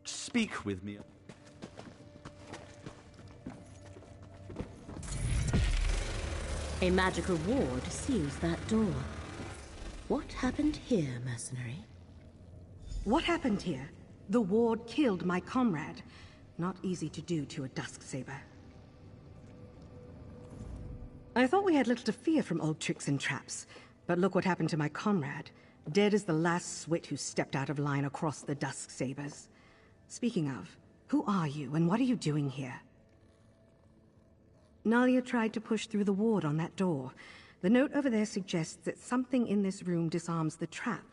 Speak with me. A magical ward seals that door. What happened here, mercenary? What happened here? The ward killed my comrade. Not easy to do to a Dusksaber. I thought we had little to fear from old tricks and traps, but look what happened to my comrade. Dead as the last swit who stepped out of line across the Dusksabers. Speaking of, who are you and what are you doing here? Nalia tried to push through the ward on that door. The note over there suggests that something in this room disarms the trap.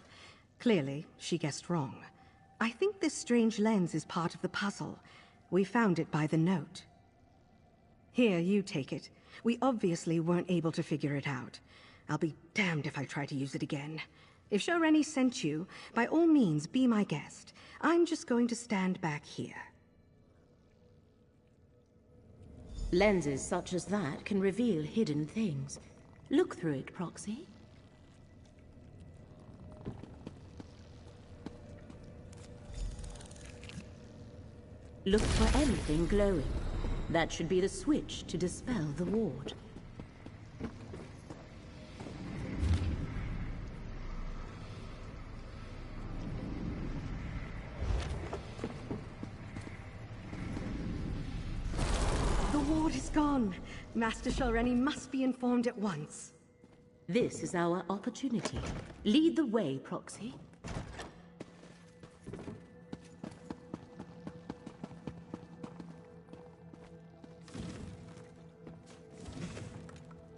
Clearly, she guessed wrong. I think this strange lens is part of the puzzle. We found it by the note. Here, you take it. We obviously weren't able to figure it out. I'll be damned if I try to use it again. If Shoreni sent you, by all means, be my guest. I'm just going to stand back here. Lenses such as that can reveal hidden things. Look through it, Proxy. Look for anything glowing. That should be the switch to dispel the ward. The ward is gone. Master Shoreni must be informed at once. This is our opportunity. Lead the way, Proxy.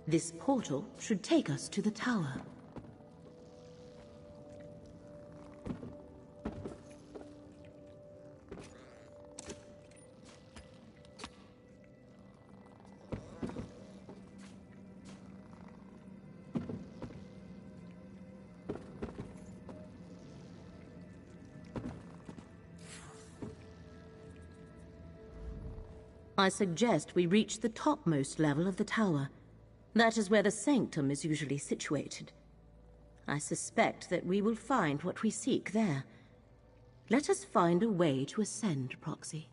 This portal should take us to the tower. I suggest we reach the topmost level of the tower. That is where the sanctum is usually situated. I suspect that we will find what we seek there. Let us find a way to ascend, Proxy.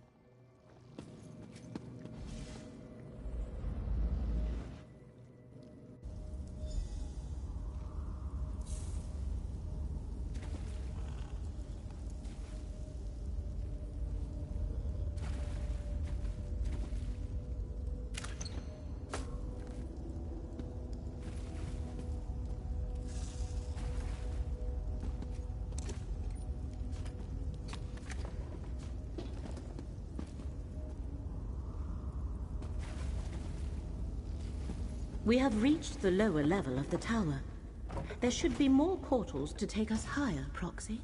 We have reached the lower level of the tower. There should be more portals to take us higher, Proxy.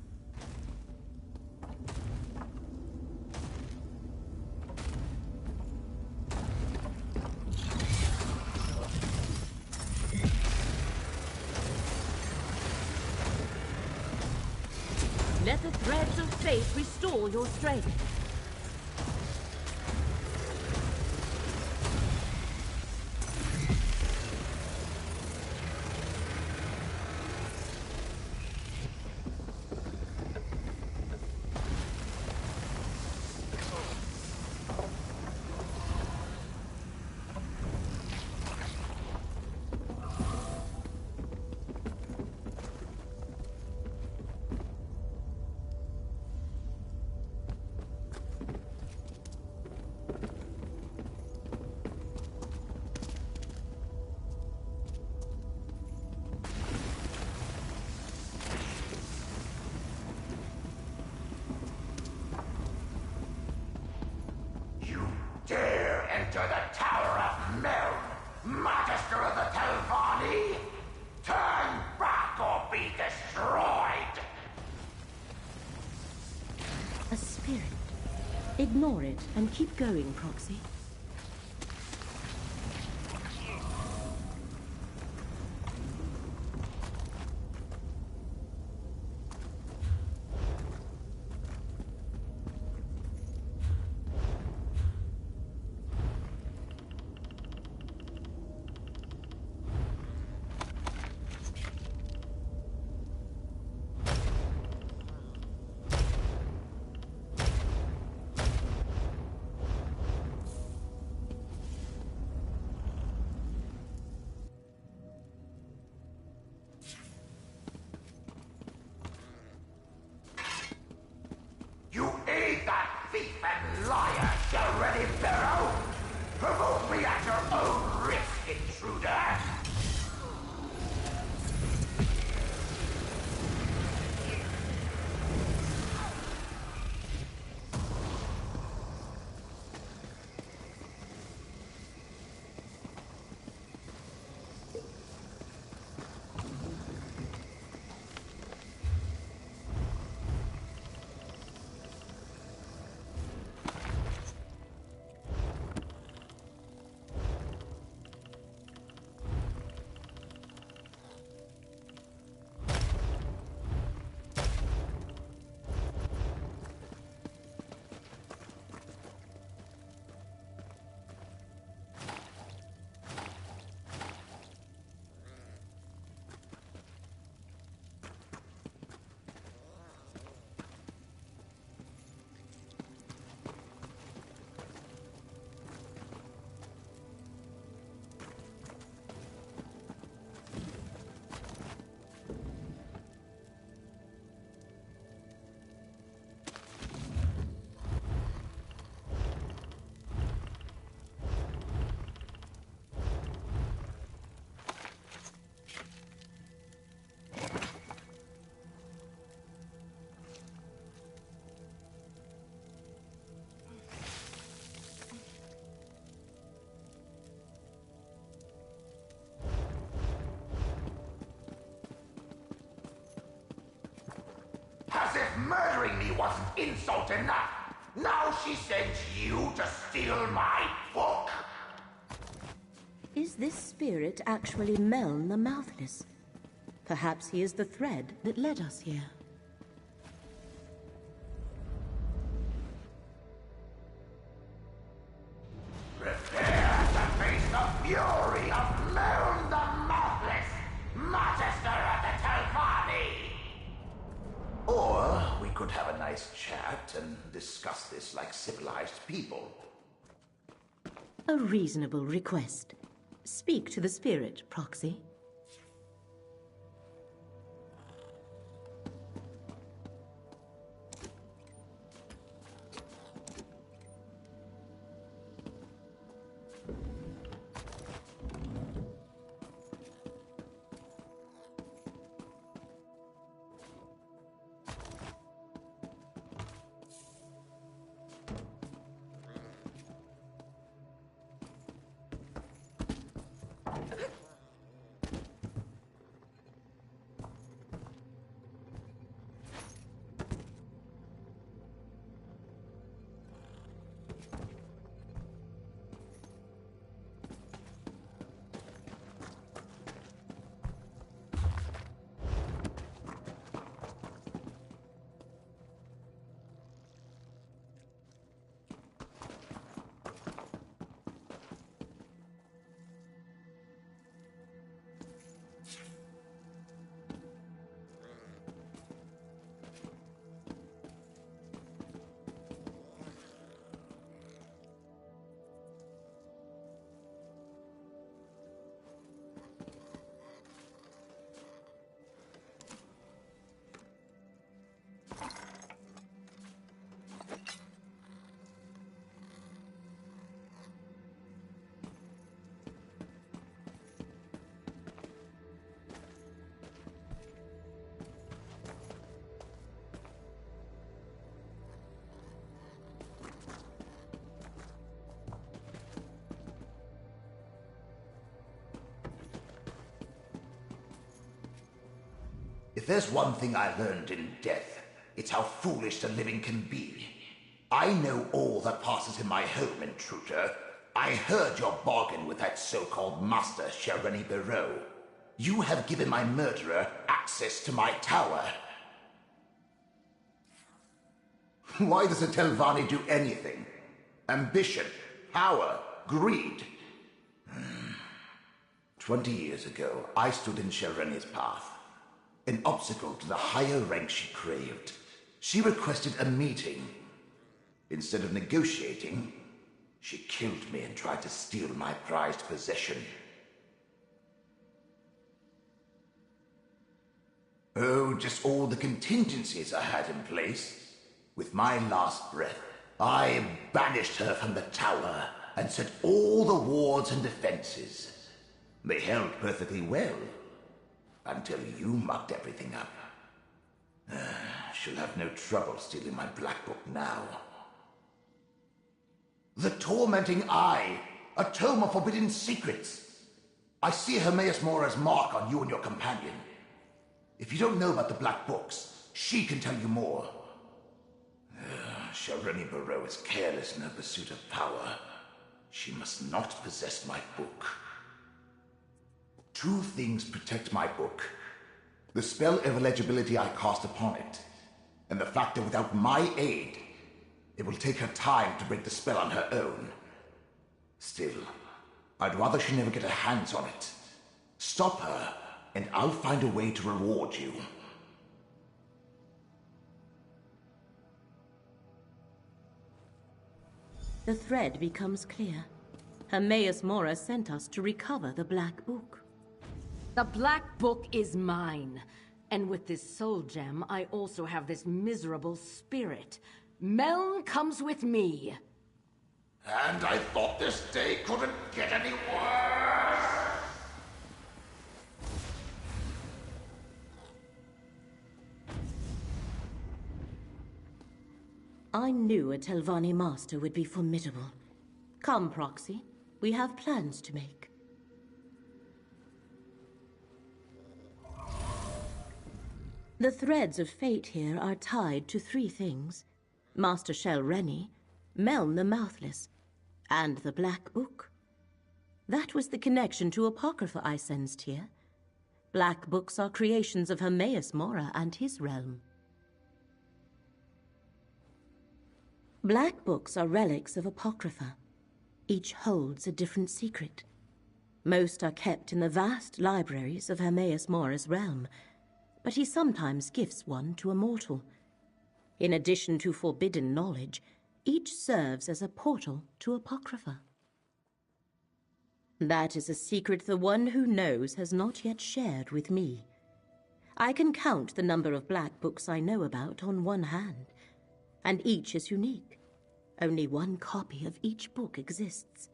Let the threads of fate restore your strength. destroyed! A spirit. Ignore it and keep going, Proxy. You aid that thief and liar, Already Barrow! Provoke me at your own risk, intruder! As if murdering me wasn't insult enough. Now she sends you to steal my book. Is this spirit actually Meln the Mouthless? Perhaps he is the thread that led us here. Prepare to face the fury of Meln the Mouthless, Magister of the Telvanni! Or we could have a nice chat and discuss this like civilized people. A reasonable request. Speak to the spirit, Proxy. there's one thing I learned in death, it's how foolish the living can be. I know all that passes in my home, intruder. I heard your bargain with that so-called Master Shereni Barreau. You have given my murderer access to my tower. Why does a Telvanni do anything? Ambition, power, greed. 20 years ago, I stood in Shereni's path. An obstacle to the higher rank she craved. She requested a meeting. Instead of negotiating, she killed me and tried to steal my prized possession. Oh, just all the contingencies I had in place. With my last breath, I banished her from the tower and set all the wards and defenses. They held perfectly well, until you mucked everything up. She'll have no trouble stealing my black book now. The Tormenting Eye, a tome of forbidden secrets. I see Hermaeus Mora's mark on you and your companion. If you don't know about the black books, she can tell you more. Shereni Barreau is careless in her pursuit of power. She must not possess my book. Two things protect my book. The spell of illegibility I cast upon it, and the fact that without my aid, it will take her time to break the spell on her own. Still, I'd rather she never get her hands on it. Stop her, and I'll find a way to reward you. The thread becomes clear. Hermaeus Mora sent us to recover the Black Book. The Black Book is mine. And with this soul gem, I also have this miserable spirit. Meln comes with me. And I thought this day couldn't get any worse. I knew a Telvanni master would be formidable. Come, Proxy. We have plans to make. The threads of fate here are tied to three things. Master Shereni, Meln the Mouthless, and the Black Book. That was the connection to Apocrypha I sensed here. Black Books are creations of Hermaeus Mora and his realm. Black Books are relics of Apocrypha. Each holds a different secret. Most are kept in the vast libraries of Hermaeus Mora's realm, but he sometimes gifts one to a mortal. In addition to forbidden knowledge, each serves as a portal to Apocrypha. That is a secret the one who knows has not yet shared with me. I can count the number of Black Books I know about on one hand, and each is unique. Only one copy of each book exists.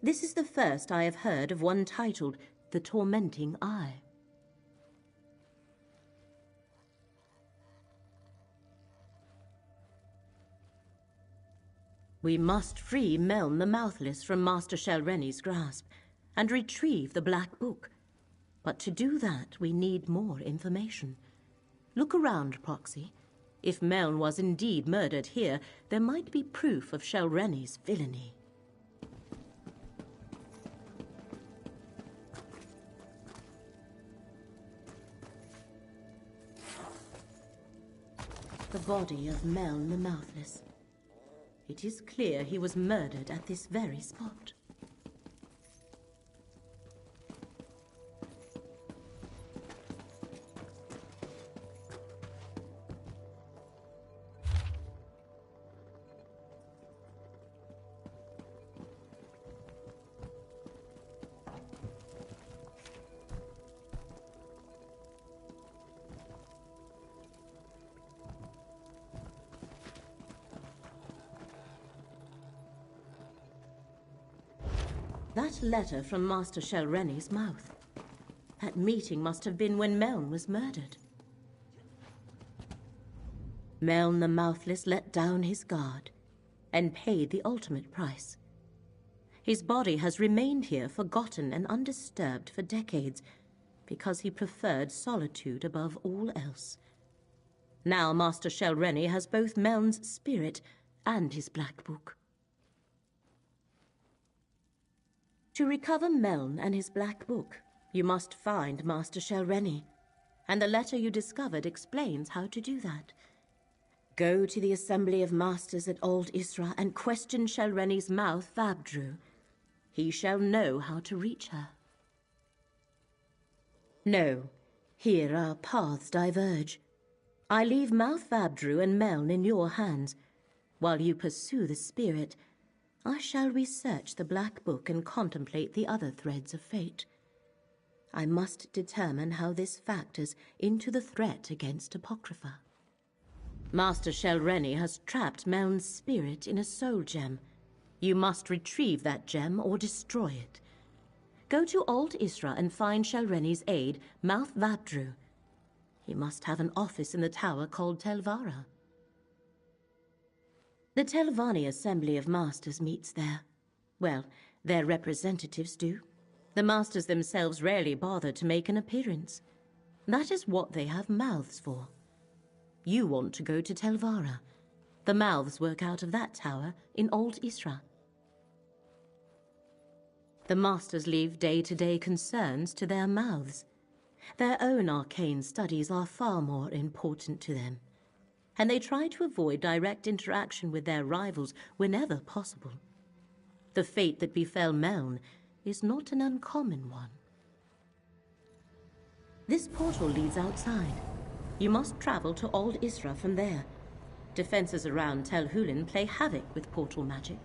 This is the first I have heard of one titled The Tormenting Eye. We must free Meln the Mouthless from Master Shereni's grasp and retrieve the Black Book. But to do that, we need more information. Look around, Proxy. If Meln was indeed murdered here, there might be proof of Shereni's villainy. The body of Meln the Mouthless. It is clear he was murdered at this very spot. That letter from Master Shereni's mouth. That meeting must have been when Meln was murdered. Meln the Mouthless let down his guard and paid the ultimate price. His body has remained here forgotten and undisturbed for decades, because he preferred solitude above all else. Now Master Shelreni has both Meln's spirit and his Black Book. To recover Meln and his Black Book, you must find Master Shelreni, and the letter you discovered explains how to do that. Go to the Assembly of Masters at Old Isra and question Shelreni's mouth, Vabdru. He shall know how to reach her. No, here our paths diverge. I leave Mouth Vabdru and Meln in your hands. While you pursue the spirit, I shall research the Black Book and contemplate the other threads of fate. I must determine how this factors into the threat against Apocrypha. Master Shelreni has trapped Meln's spirit in a soul gem. You must retrieve that gem or destroy it. Go to Old Isra and find Shelreni's aide, Mouth Vabdru. He must have an office in the tower called Telvara. The Telvanni Assembly of Masters meets there. Well, their representatives do. The Masters themselves rarely bother to make an appearance. That is what they have mouths for. You want to go to Telvara. The mouths work out of that tower in Old Isra. The Masters leave day-to-day concerns to their mouths. Their own arcane studies are far more important to them, and they try to avoid direct interaction with their rivals whenever possible. The fate that befell Meln is not an uncommon one. This portal leads outside. You must travel to Old Isra from there. Defenses around Tel Hulin play havoc with portal magic.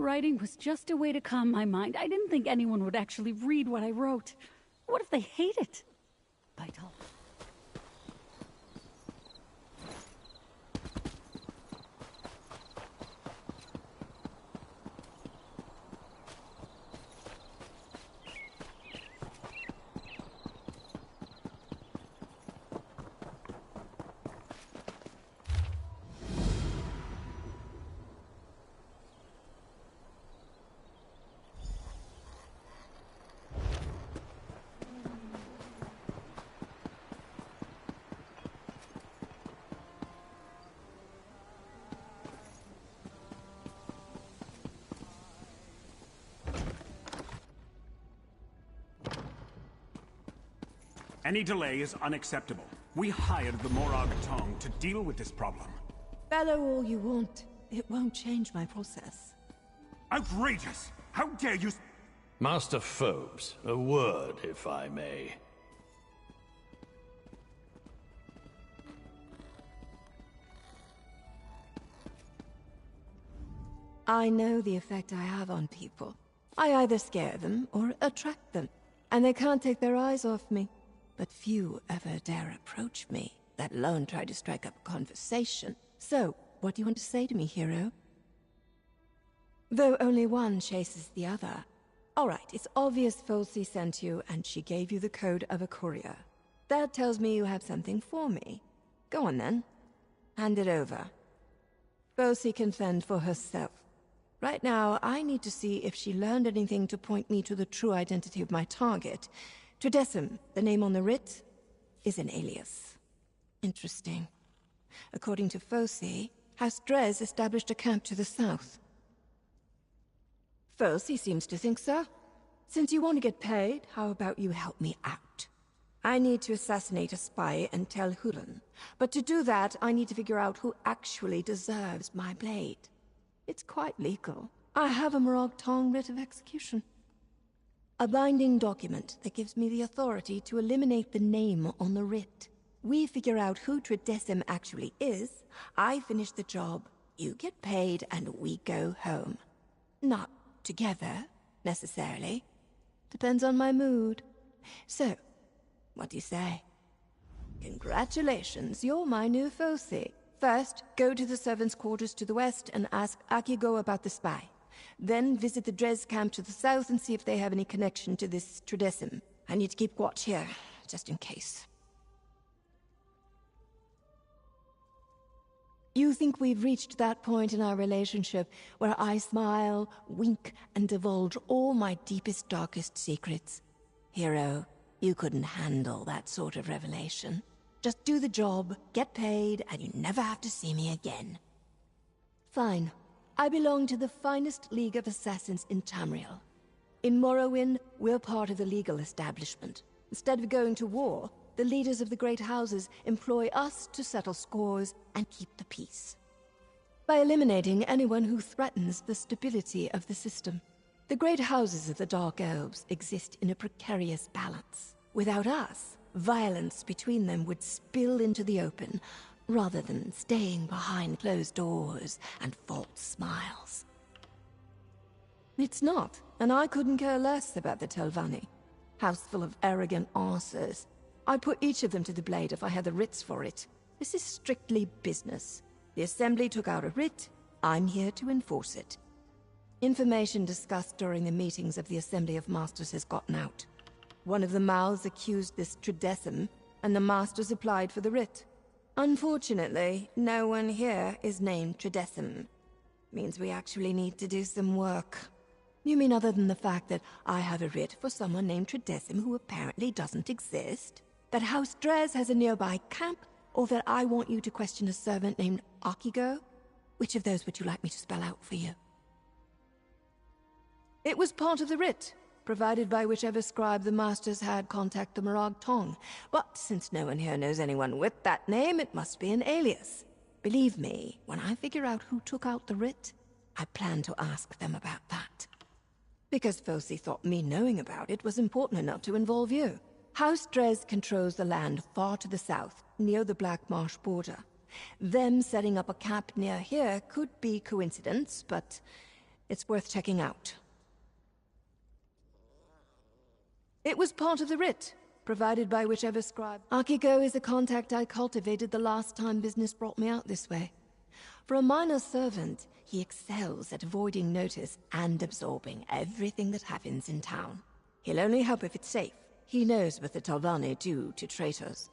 Writing was just a way to calm my mind. I didn't think anyone would actually read what I wrote. What if they hate it? Vital. Any delay is unacceptable. We hired the Morag Tong to deal with this problem. Bellow all you want. It won't change my process. Outrageous! How dare you— Master Phobes, a word, if I may. I know the effect I have on people. I either scare them or attract them, and they can't take their eyes off me. But few ever dare approach me, let alone try to strike up a conversation. So, what do you want to say to me, hero? Though only one chases the other. Alright, it's obvious Folsey sent you, and she gave you the code of a courier. That tells me you have something for me. Go on then. Hand it over. Folsey can fend for herself. Right now, I need to see if she learned anything to point me to the true identity of my target. Tridecim, the name on the writ, is an alias. Interesting. According to Folsey, House Drez established a camp to the south. Folsey seems to think so. Since you want to get paid, how about you help me out? I need to assassinate a spy and tell Huron. But to do that, I need to figure out who actually deserves my blade. It's quite legal. I have a Morag Tong writ of execution. A binding document that gives me the authority to eliminate the name on the writ. We figure out who Tridecim actually is, I finish the job, you get paid, and we go home. Not together, necessarily. Depends on my mood. So, what do you say? Congratulations, you're my new Folsey. First, go to the servants' quarters to the west and ask Akigo about the spy. Then visit the Drez camp to the south and see if they have any connection to this Tridecim. I need to keep watch here, just in case. You think we've reached that point in our relationship where I smile, wink, and divulge all my deepest, darkest secrets? Hero, you couldn't handle that sort of revelation. Just do the job, get paid, and you never have to see me again. Fine. I belong to the finest league of assassins in Tamriel. In Morrowind, we're part of the legal establishment. Instead of going to war, the leaders of the great houses employ us to settle scores and keep the peace. By eliminating anyone who threatens the stability of the system. The great houses of the Dark Elves exist in a precarious balance. Without us, violence between them would spill into the open, rather than staying behind closed doors and false smiles. It's not, and I couldn't care less about the Telvanni. House full of arrogant arses. I'd put each of them to the blade if I had the writs for it. This is strictly business. The Assembly took out a writ, I'm here to enforce it. Information discussed during the meetings of the Assembly of Masters has gotten out. One of the mouths accused this Tridecim, and the Masters applied for the writ. Unfortunately, no one here is named Tridecim. Means we actually need to do some work. You mean other than the fact that I have a writ for someone named Tridecim who apparently doesn't exist? That House Drez has a nearby camp? Or that I want you to question a servant named Akigo? Which of those would you like me to spell out for you? It was part of the writ, provided by whichever scribe the Masters had contact the Morag Tong. But since no one here knows anyone with that name, it must be an alias. Believe me, when I figure out who took out the writ, I plan to ask them about that. Because Folsey thought me knowing about it was important enough to involve you. House Drez controls the land far to the south, near the Black Marsh border. Them setting up a camp near here could be coincidence, but It's worth checking out. It was part of the writ, provided by whichever scribe. Akiko is a contact I cultivated the last time business brought me out this way. For a minor servant, he excels at avoiding notice and absorbing everything that happens in town. He'll only help if it's safe. He knows what the Telvanni do to traitors.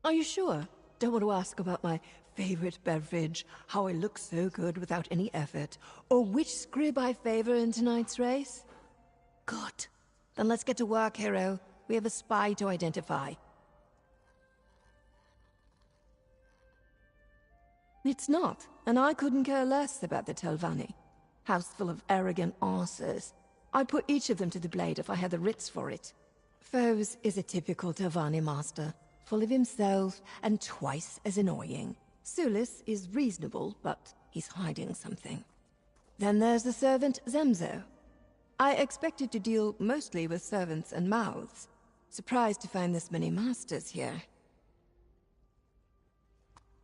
Are you sure? Don't want to ask about my favorite beverage, how I look so good without any effort, or which scrib I favor in tonight's race? Good. Then let's get to work, hero. We have a spy to identify. It's not, and I couldn't care less about the Telvanni. House full of arrogant arses. I'd put each of them to the blade if I had the writs for it. Foes is a typical Telvanni master, full of himself and twice as annoying. Sulis is reasonable, but he's hiding something. Then there's the servant Zemzo. I expected to deal mostly with servants and mouths. Surprised to find this many masters here.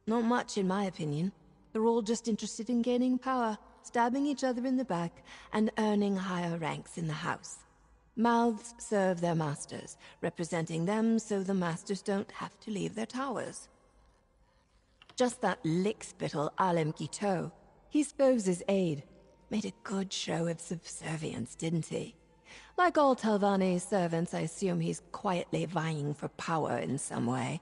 Not much, in my opinion. They're all just interested in gaining power, stabbing each other in the back, and earning higher ranks in the house. Mouths serve their masters, representing them so the masters don't have to leave their towers. Just that lickspittle Alem Quito. He's Foves' aide. Made a good show of subservience, didn't he? Like all Telvanni's servants, I assume he's quietly vying for power in some way.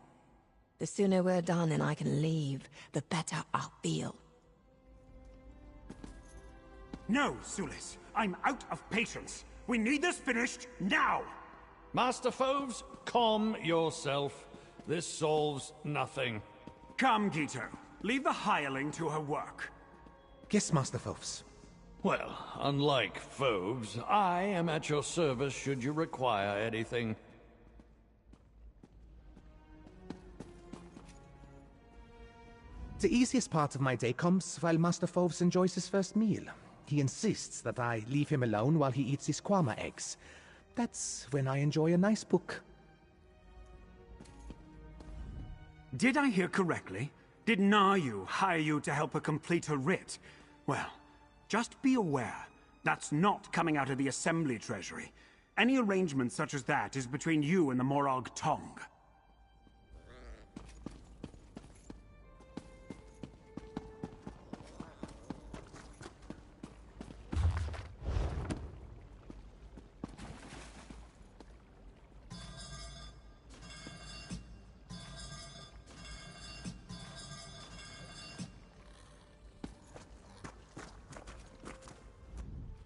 The sooner we're done and I can leave, the better I'll feel. No, Sulis. I'm out of patience. We need this finished now! Master Foves, calm yourself. This solves nothing. Come, Quito. Leave the hireling to her work. Yes, Master Foves. Well, unlike Foves, I am at your service should you require anything. The easiest part of my day comes while Master Foves enjoys his first meal. He insists that I leave him alone while he eats his kwama eggs. That's when I enjoy a nice book. Did I hear correctly? Did Nayu hire you to help her complete her writ? Well, just be aware, that's not coming out of the Assembly Treasury. Any arrangement such as that is between you and the Morag Tong.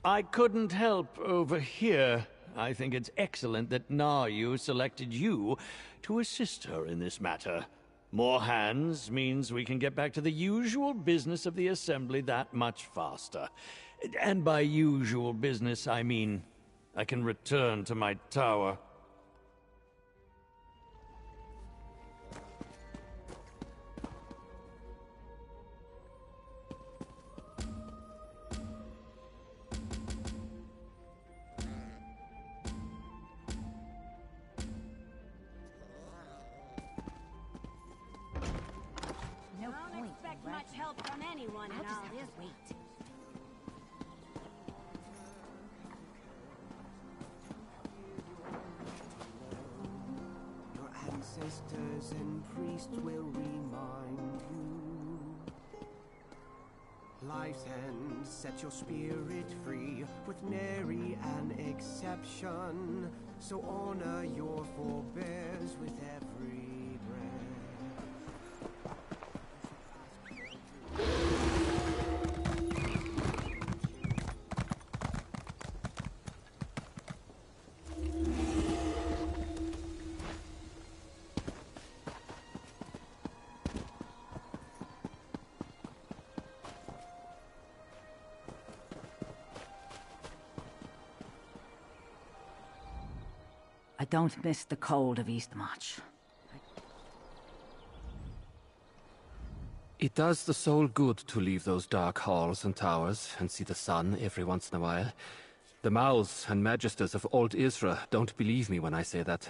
I couldn't help overhear. I think it's excellent that Nayu selected you to assist her in this matter. More hands means we can get back to the usual business of the Assembly that much faster. And by usual business, I mean I can return to my tower. Ancestors and priests will remind you. Life's end, set your spirit free, with nary an exception. So honor your forebears with every I don't miss the cold of Eastmarch. It does the soul good to leave those dark halls and towers and see the sun every once in a while. The mouths and magisters of Old Isra don't believe me when I say that.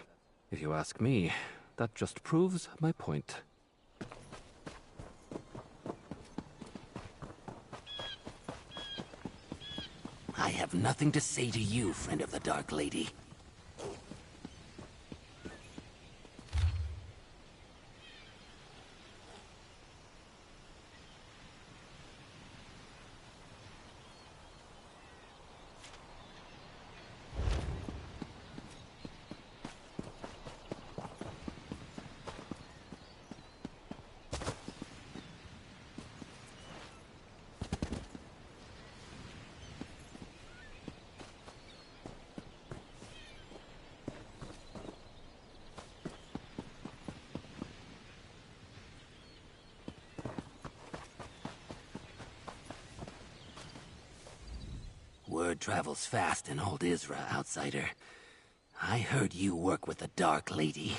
If you ask me, that just proves my point. I have nothing to say to you, friend of the Dark Lady. Word travels fast in old Isra, outsider. I heard you work with the Dark Lady.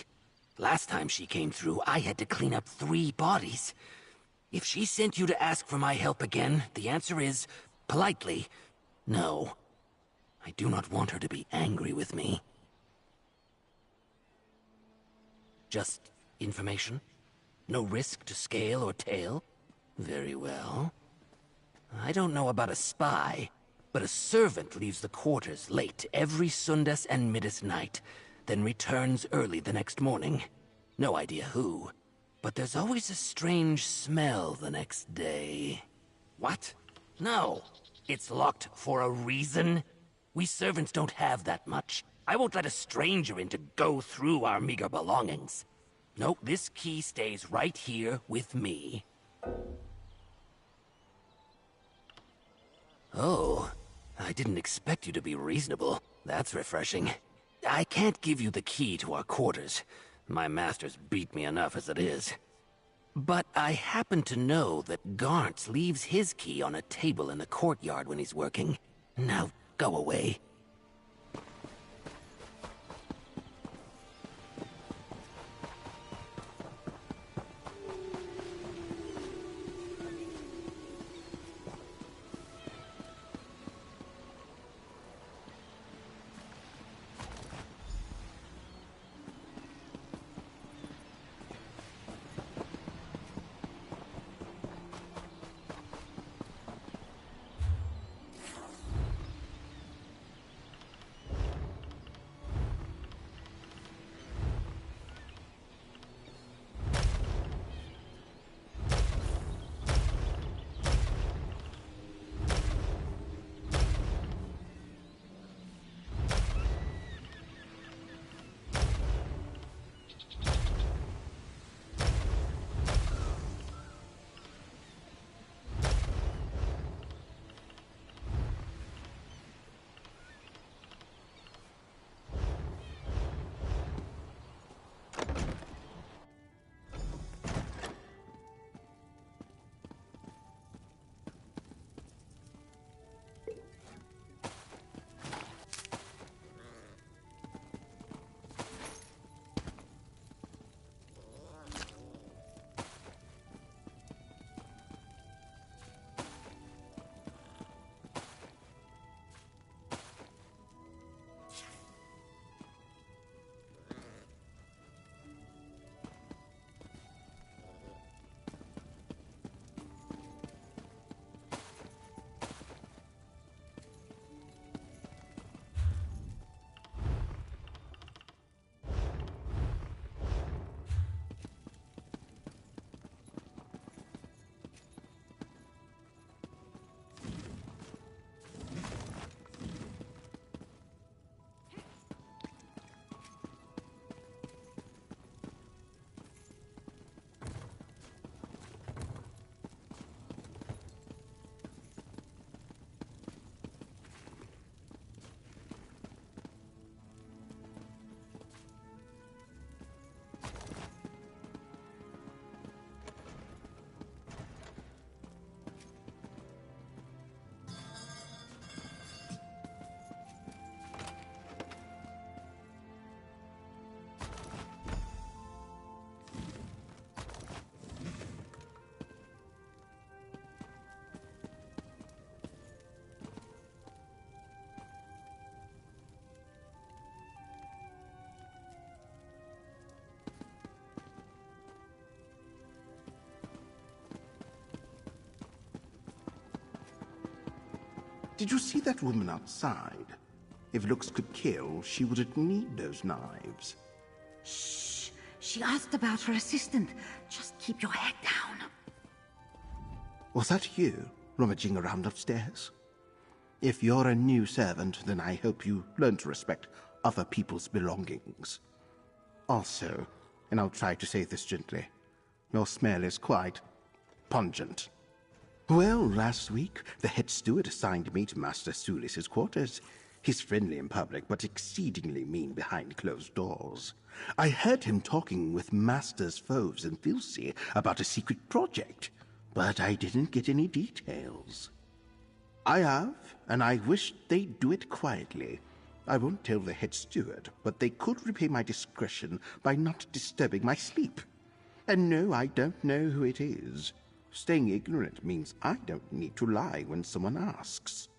Last time she came through, I had to clean up 3 bodies. If she sent you to ask for my help again, the answer is, politely, no. I do not want her to be angry with me. Just information? No risk to scale or tail? Very well. I don't know about a spy, but a servant leaves the quarters late every Sundas and Midas night, then returns early the next morning. No idea who, but there's always a strange smell the next day. What? No, it's locked for a reason. We servants don't have that much. I won't let a stranger in to go through our meager belongings. No, this key stays right here with me. Oh, I didn't expect you to be reasonable. That's refreshing. I can't give you the key to our quarters. My masters beat me enough as it is. But I happen to know that Garntz leaves his key on a table in the courtyard when he's working. Now, go away. Did you see that woman outside? If looks could kill, she wouldn't need those knives. Shh. She asked about her assistant. Just keep your head down. Was that you, rummaging around upstairs? If you're a new servant, then I hope you learn to respect other people's belongings. Also, and I'll try to say this gently, your smell is quite pungent. Well, last week, the head steward assigned me to Master Sulis's quarters. He's friendly in public, but exceedingly mean behind closed doors. I heard him talking with Master's foes in Filsey about a secret project, but I didn't get any details. I have, and I wish they'd do it quietly. I won't tell the head steward, but they could repay my discretion by not disturbing my sleep. And no, I don't know who it is. Staying ignorant means I don't need to lie when someone asks.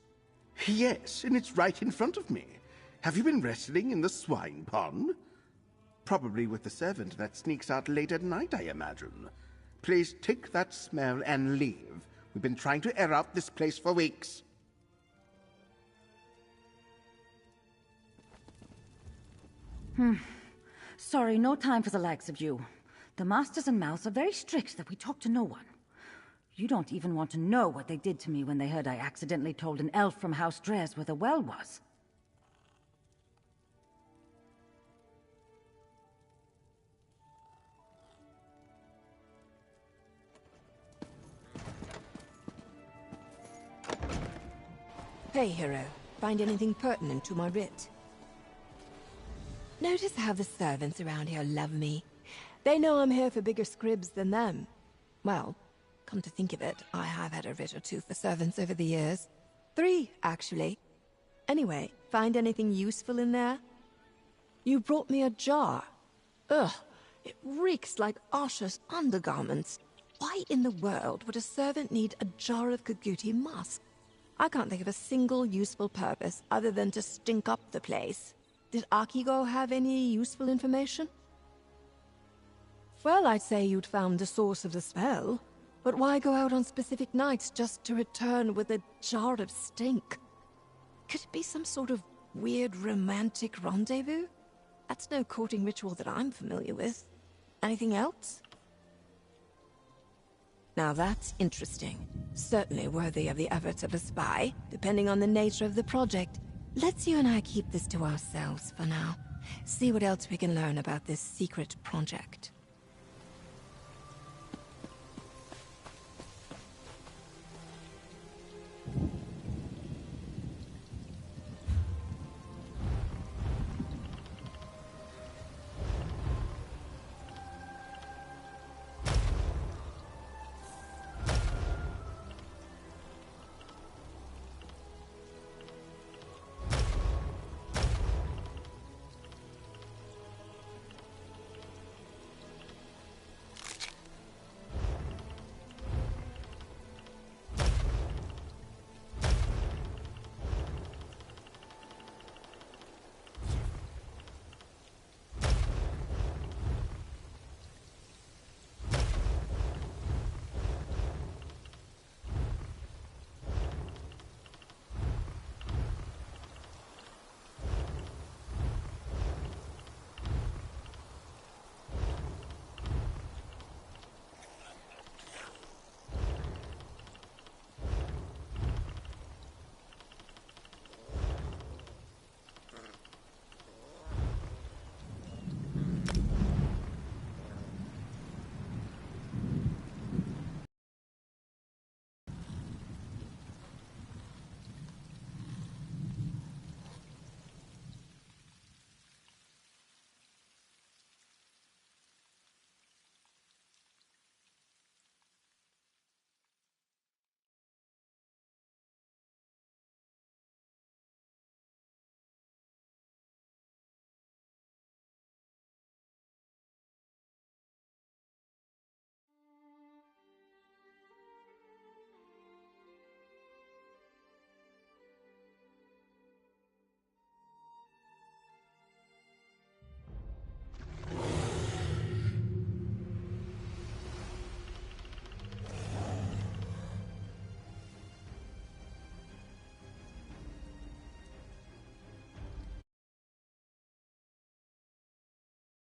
Yes, and it's right in front of me. Have you been wrestling in the swine pond? Probably with the servant that sneaks out late at night, I imagine. Please take that smell and leave. We've been trying to air out this place for weeks. Sorry, no time for the likes of you. The Masters and Mouths are very strict that we talk to no one. You don't even want to know what they did to me when they heard I accidentally told an elf from House Dres where the well was. Hey, hero. Find anything pertinent to my writ? Notice how the servants around here love me. They know I'm here for bigger scribs than them. Well, come to think of it, I have had a writ or two for servants over the years. 3, actually. Anyway, find anything useful in there? You brought me a jar. Ugh, it reeks like Asha's undergarments. Why in the world would a servant need a jar of Kaguti musk? I can't think of a single useful purpose other than to stink up the place. Did Akigo have any useful information? Well, I'd say you'd found the source of the spell. But why go out on specific nights just to return with a jar of stink? Could it be some sort of weird romantic rendezvous? That's no courting ritual that I'm familiar with. Anything else? Now that's interesting. Certainly worthy of the efforts of a spy, depending on the nature of the project. Let's you and I keep this to ourselves for now. See what else we can learn about this secret project.